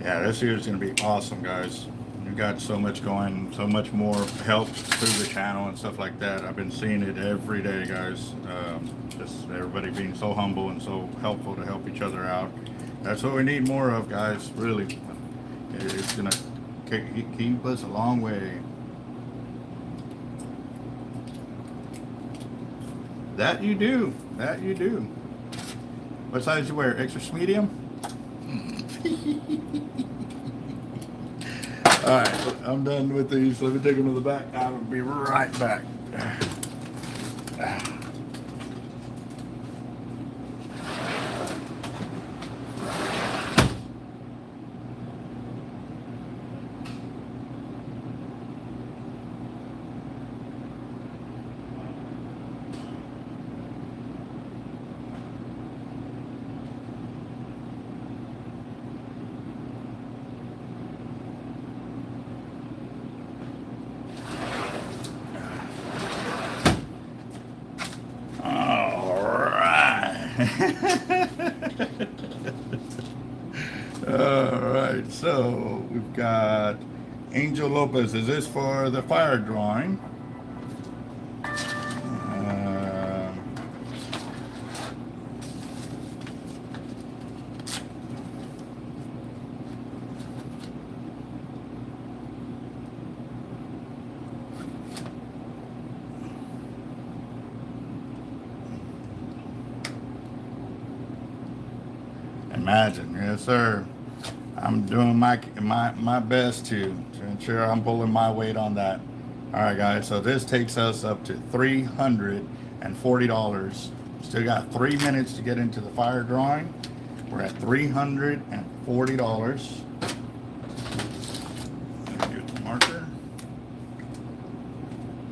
Yeah, this year is going to be awesome, guys. We've got so much going, so much more help through the channel and stuff like that. I've been seeing it every day, guys. Just everybody being so humble and so helpful to help each other out. That's what we need more of, guys, really. It's going to keep us a long way. That you do. That you do. What size you wear? Extra medium? Alright, I'm done with these. Let me take them to the back. I will be right back. Alright, so we've got Angel Lopez. Is this for the fire drawing? Imagine, yes sir. I'm doing my best to ensure I'm pulling my weight on that. All right, guys. So this takes us up to $340. Still got 3 minutes to get into the fire drawing. We're at $340.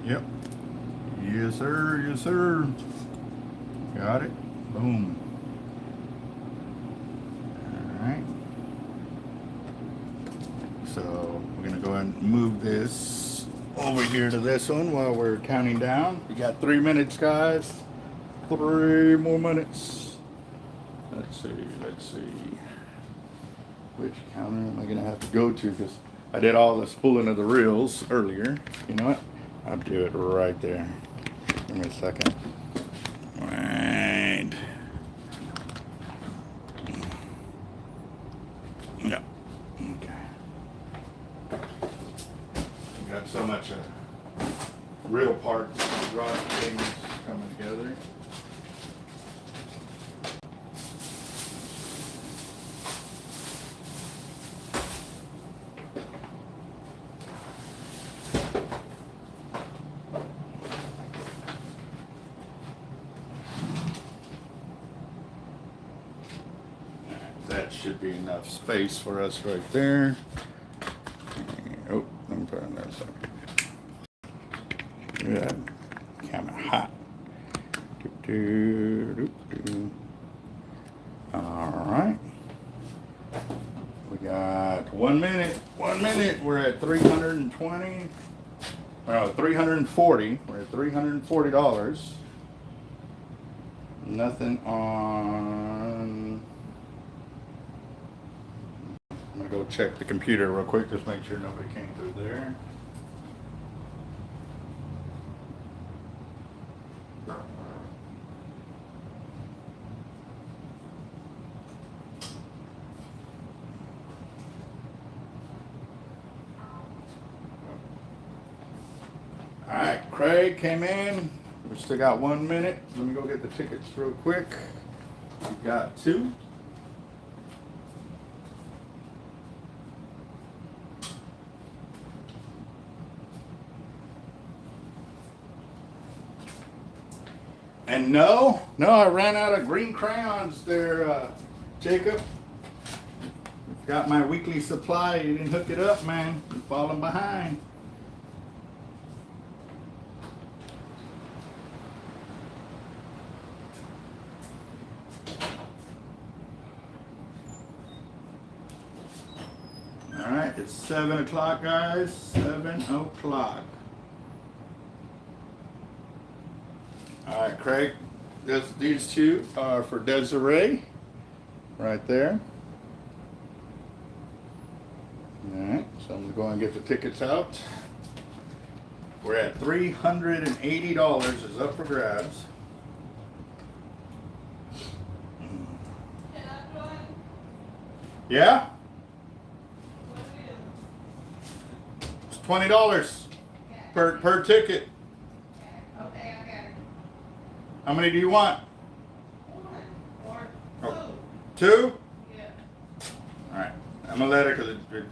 Yep. Yes, sir. Yes, sir. Got it. Boom. All right. So we're gonna go ahead and move this over here to this one while we're counting down. We got 3 minutes, guys. 3 more minutes. Let's see. Which counter am I gonna have to go to? Because I did all the spooling of the reels earlier. You know what? I'll do it right there. Give me a second. Right. Yeah. Okay. Got so much real parts, rod things coming together. That should be enough space for us right there. Oh, let me put it on that side. Look at that camera hot. All right. We got 1 minute. 1 minute. We're at 320. Well, 340. We're at $340. Nothing on. I'm gonna go check the computer real quick, just make sure nobody came through there. All right, Craig came in. We still got 1 minute. Let me go get the tickets real quick. We got 2. And no, I ran out of green crayons there, Jacob. Got my weekly supply. You didn't hook it up, man. You're falling behind. All right, it's 7 o'clock, guys. 7 o'clock. All right, Craig, these 2 are for Desiree, right there. All right, so I'm gonna go and get the tickets out. We're at $380 is up for grabs. Yeah? It's $20 per ticket. How many do you want? 1 or 2. Oh, 2? Yeah. All right, I'm gonna let her, because it's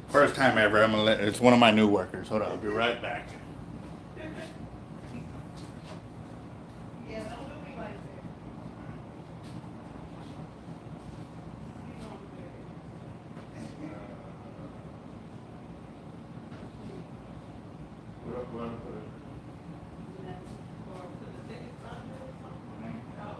first time ever. I'm gonna let. It's one of my new workers. Hold on, I'll be right back. Yeah, don't do me like that. You don't do What? that. Or put the tickets under or something. Oh,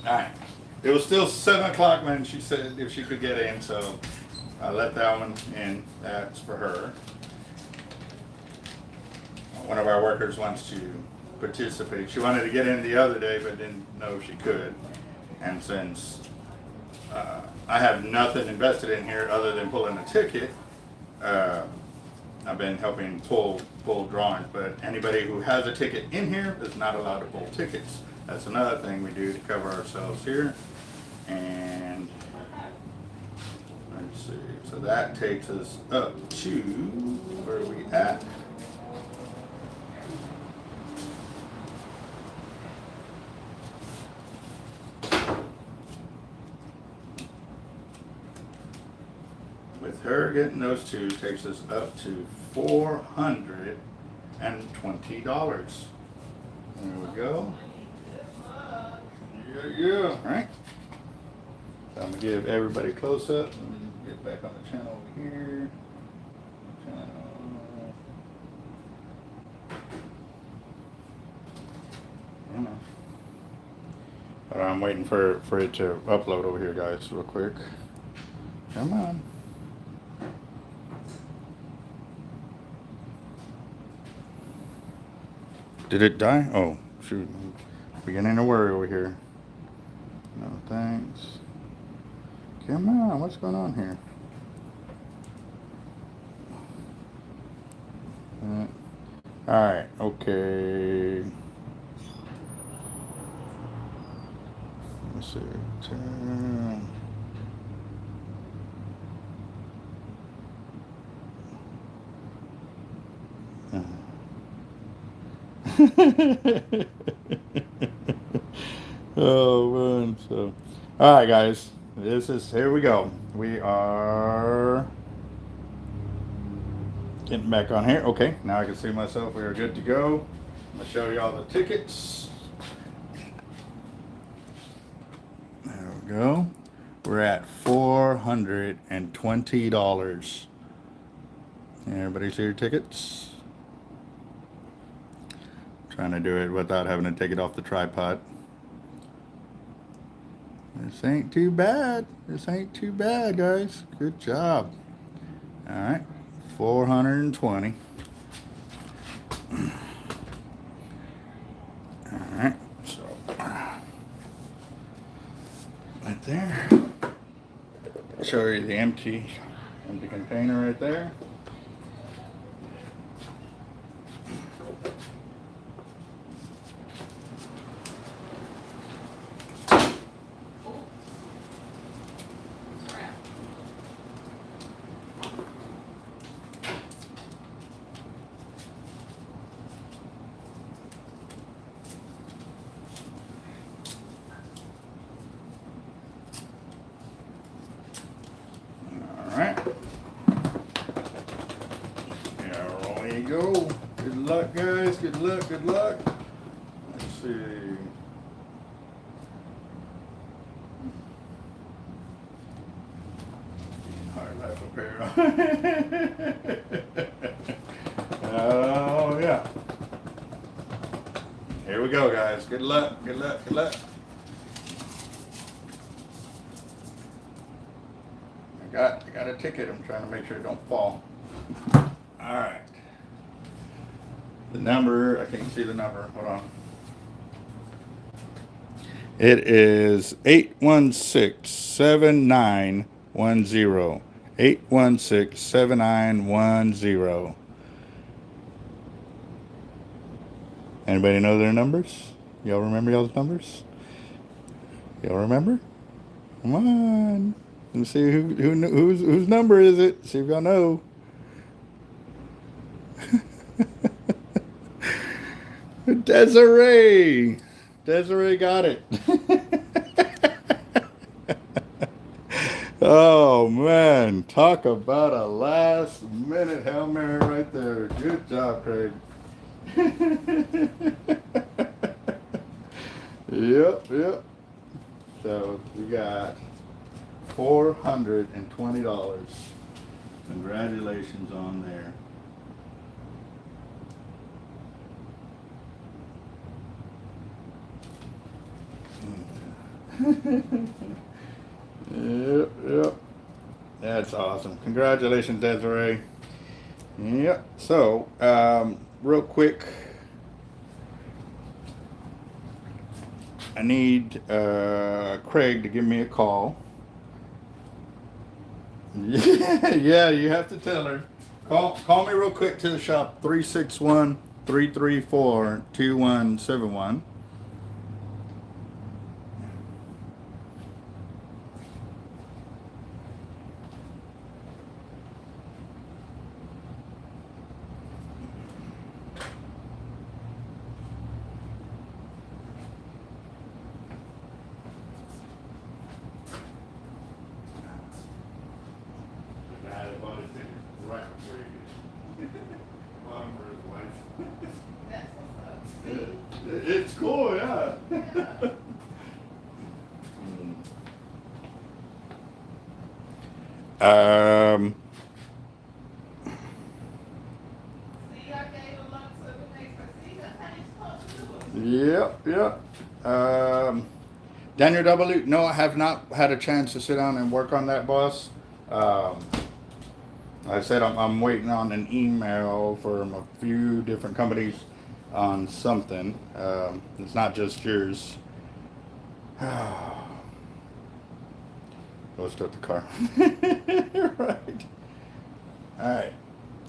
All right. It was still 7 o'clock when she said if she could get in, so I let that one in. That's for her. One of our workers wants to participate. She wanted to get in the other day, but didn't know if she could. And since I have nothing invested in here other than pulling a ticket, I've been helping pull drawings. But anybody who has a ticket in here is not allowed to pull tickets. That's another thing we do to cover ourselves here. And let's see, so that takes us up to, where are we at? her getting those two takes us up to $420. There we go. Yeah. All right. So I'm gonna give everybody a close up. Let me get back on the channel over here. But I'm waiting for it to upload over here, guys, real quick. Come on. Did it die? Oh, shoot. I'm beginning to worry over here. No, thanks. Come on, what's going on here? Alright, okay. Let's see. Oh man, so all right guys, here we go. We are getting back on here. Okay, now I can see myself. We are good to go. I'm gonna show you all the tickets. There we go. We're at $420. Everybody see your tickets? Trying to do it without having to take it off the tripod. This ain't too bad. This ain't too bad, guys. Good job. All right, 420. All right, so right there. Show you the empty container right there. Go. Good luck, guys. Good luck. Good luck. Let's see. Hard life apparel. Oh yeah. Here we go, guys. Good luck. Good luck. Good luck. I got a ticket. I'm trying to make sure it don't fall. All right. The number, I can't see the number. Hold on. It is 816-7910. 816-7910. Anybody know their numbers? Y'all remember y'all's numbers? Y'all remember? Come on. Let's see whose number is it. See if y'all know. Desiree got it. Oh man, talk about a last minute Hail Mary right there. Good job, Craig. Yep. So we got $420. Congratulations on there. Yep. That's awesome. Congratulations, Desiree. Yep. So, real quick, I need Craig to give me a call. Yeah, you have to tell her. Call me real quick to the shop, 361-334-2171. It's cool, yeah. um. See, I gave a lot to the next one. See, that's how you're supposed to do it. Yep. Daniel W. No, I have not had a chance to sit down and work on that, boss. Like I said, I'm waiting on an email from a few different companies on something. It's not just yours. Let's start the car. Right.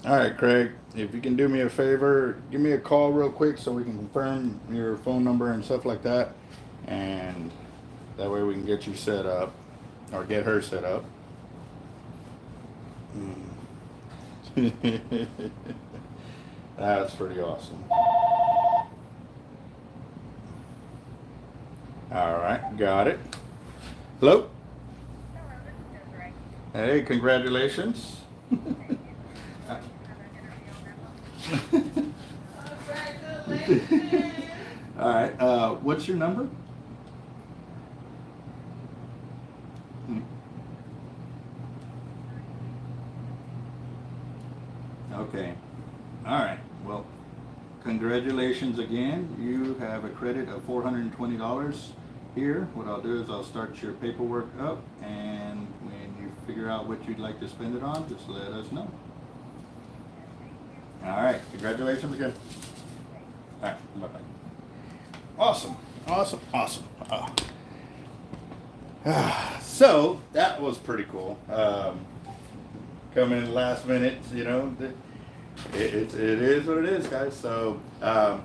All right, Craig. If you can do me a favor, give me a call real quick so we can confirm your phone number and stuff like that, and that way we can get you set up, or get her set up. That's pretty awesome. All right, got it. Hello? Hey, congratulations. Congratulations. All right, what's your number? Okay. All right. Well, congratulations again. You have a credit of $420 here. What I'll do is I'll start your paperwork up, and when you figure out what you'd like to spend it on, just let us know. All right. Congratulations again. All right. Bye-bye. Awesome. So that was pretty cool. Coming in last minute, you know, it is what it is, guys. So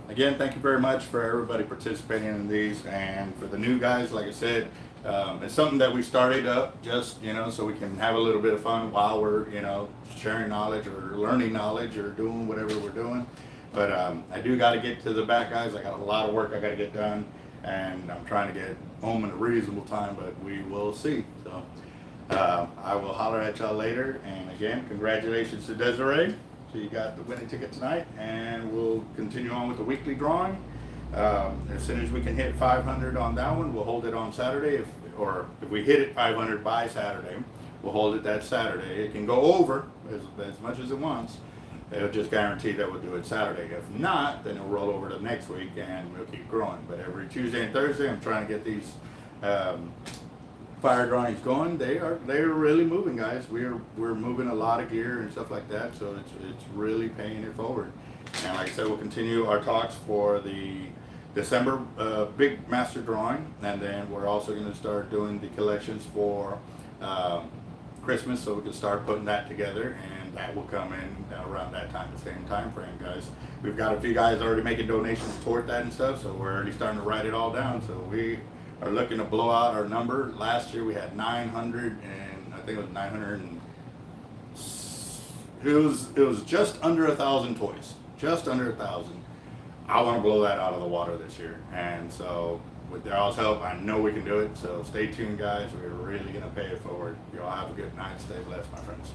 again, thank you very much for everybody participating in these, and for the new guys, like I said, it's something that we started up just, you know, so we can have a little bit of fun while we're, you know, sharing knowledge or learning knowledge or doing whatever we're doing. But I do got to get to the back, guys. I got a lot of work I got to get done, and I'm trying to get home in a reasonable time, but we will see. So I will holler at y'all later. And again, congratulations to Desiree. She got the winning ticket tonight, and we'll continue on with the weekly drawing. As soon as we can hit 500 on that one, we'll hold it on Saturday. If we hit it 500 by Saturday, we'll hold it that Saturday. It can go over as much as it wants. It'll just guarantee that we'll do it Saturday. If not, then it'll roll over to next week, and we'll keep growing. But every Tuesday and Thursday, I'm trying to get these fire drawings going. They're really moving, guys. We're moving a lot of gear and stuff like that, so it's really paying it forward. And like I said, we'll continue our talks for the December big master drawing, and then we're also going to start doing the collections for Christmas, so we can start putting that together, and that will come in around that time, the same time frame, guys. We've got a few guys already making donations toward that and stuff, so we're already starting to write it all down. So we are looking to blow out our number. Last year we had 900, and I think it was 900, and it was just under 1,000 toys, just under 1,000. I want to blow that out of the water this year, and so with y'all's help, I know we can do it. So stay tuned, guys. We're really gonna pay it forward. Y'all have a good night. Stay blessed, my friends.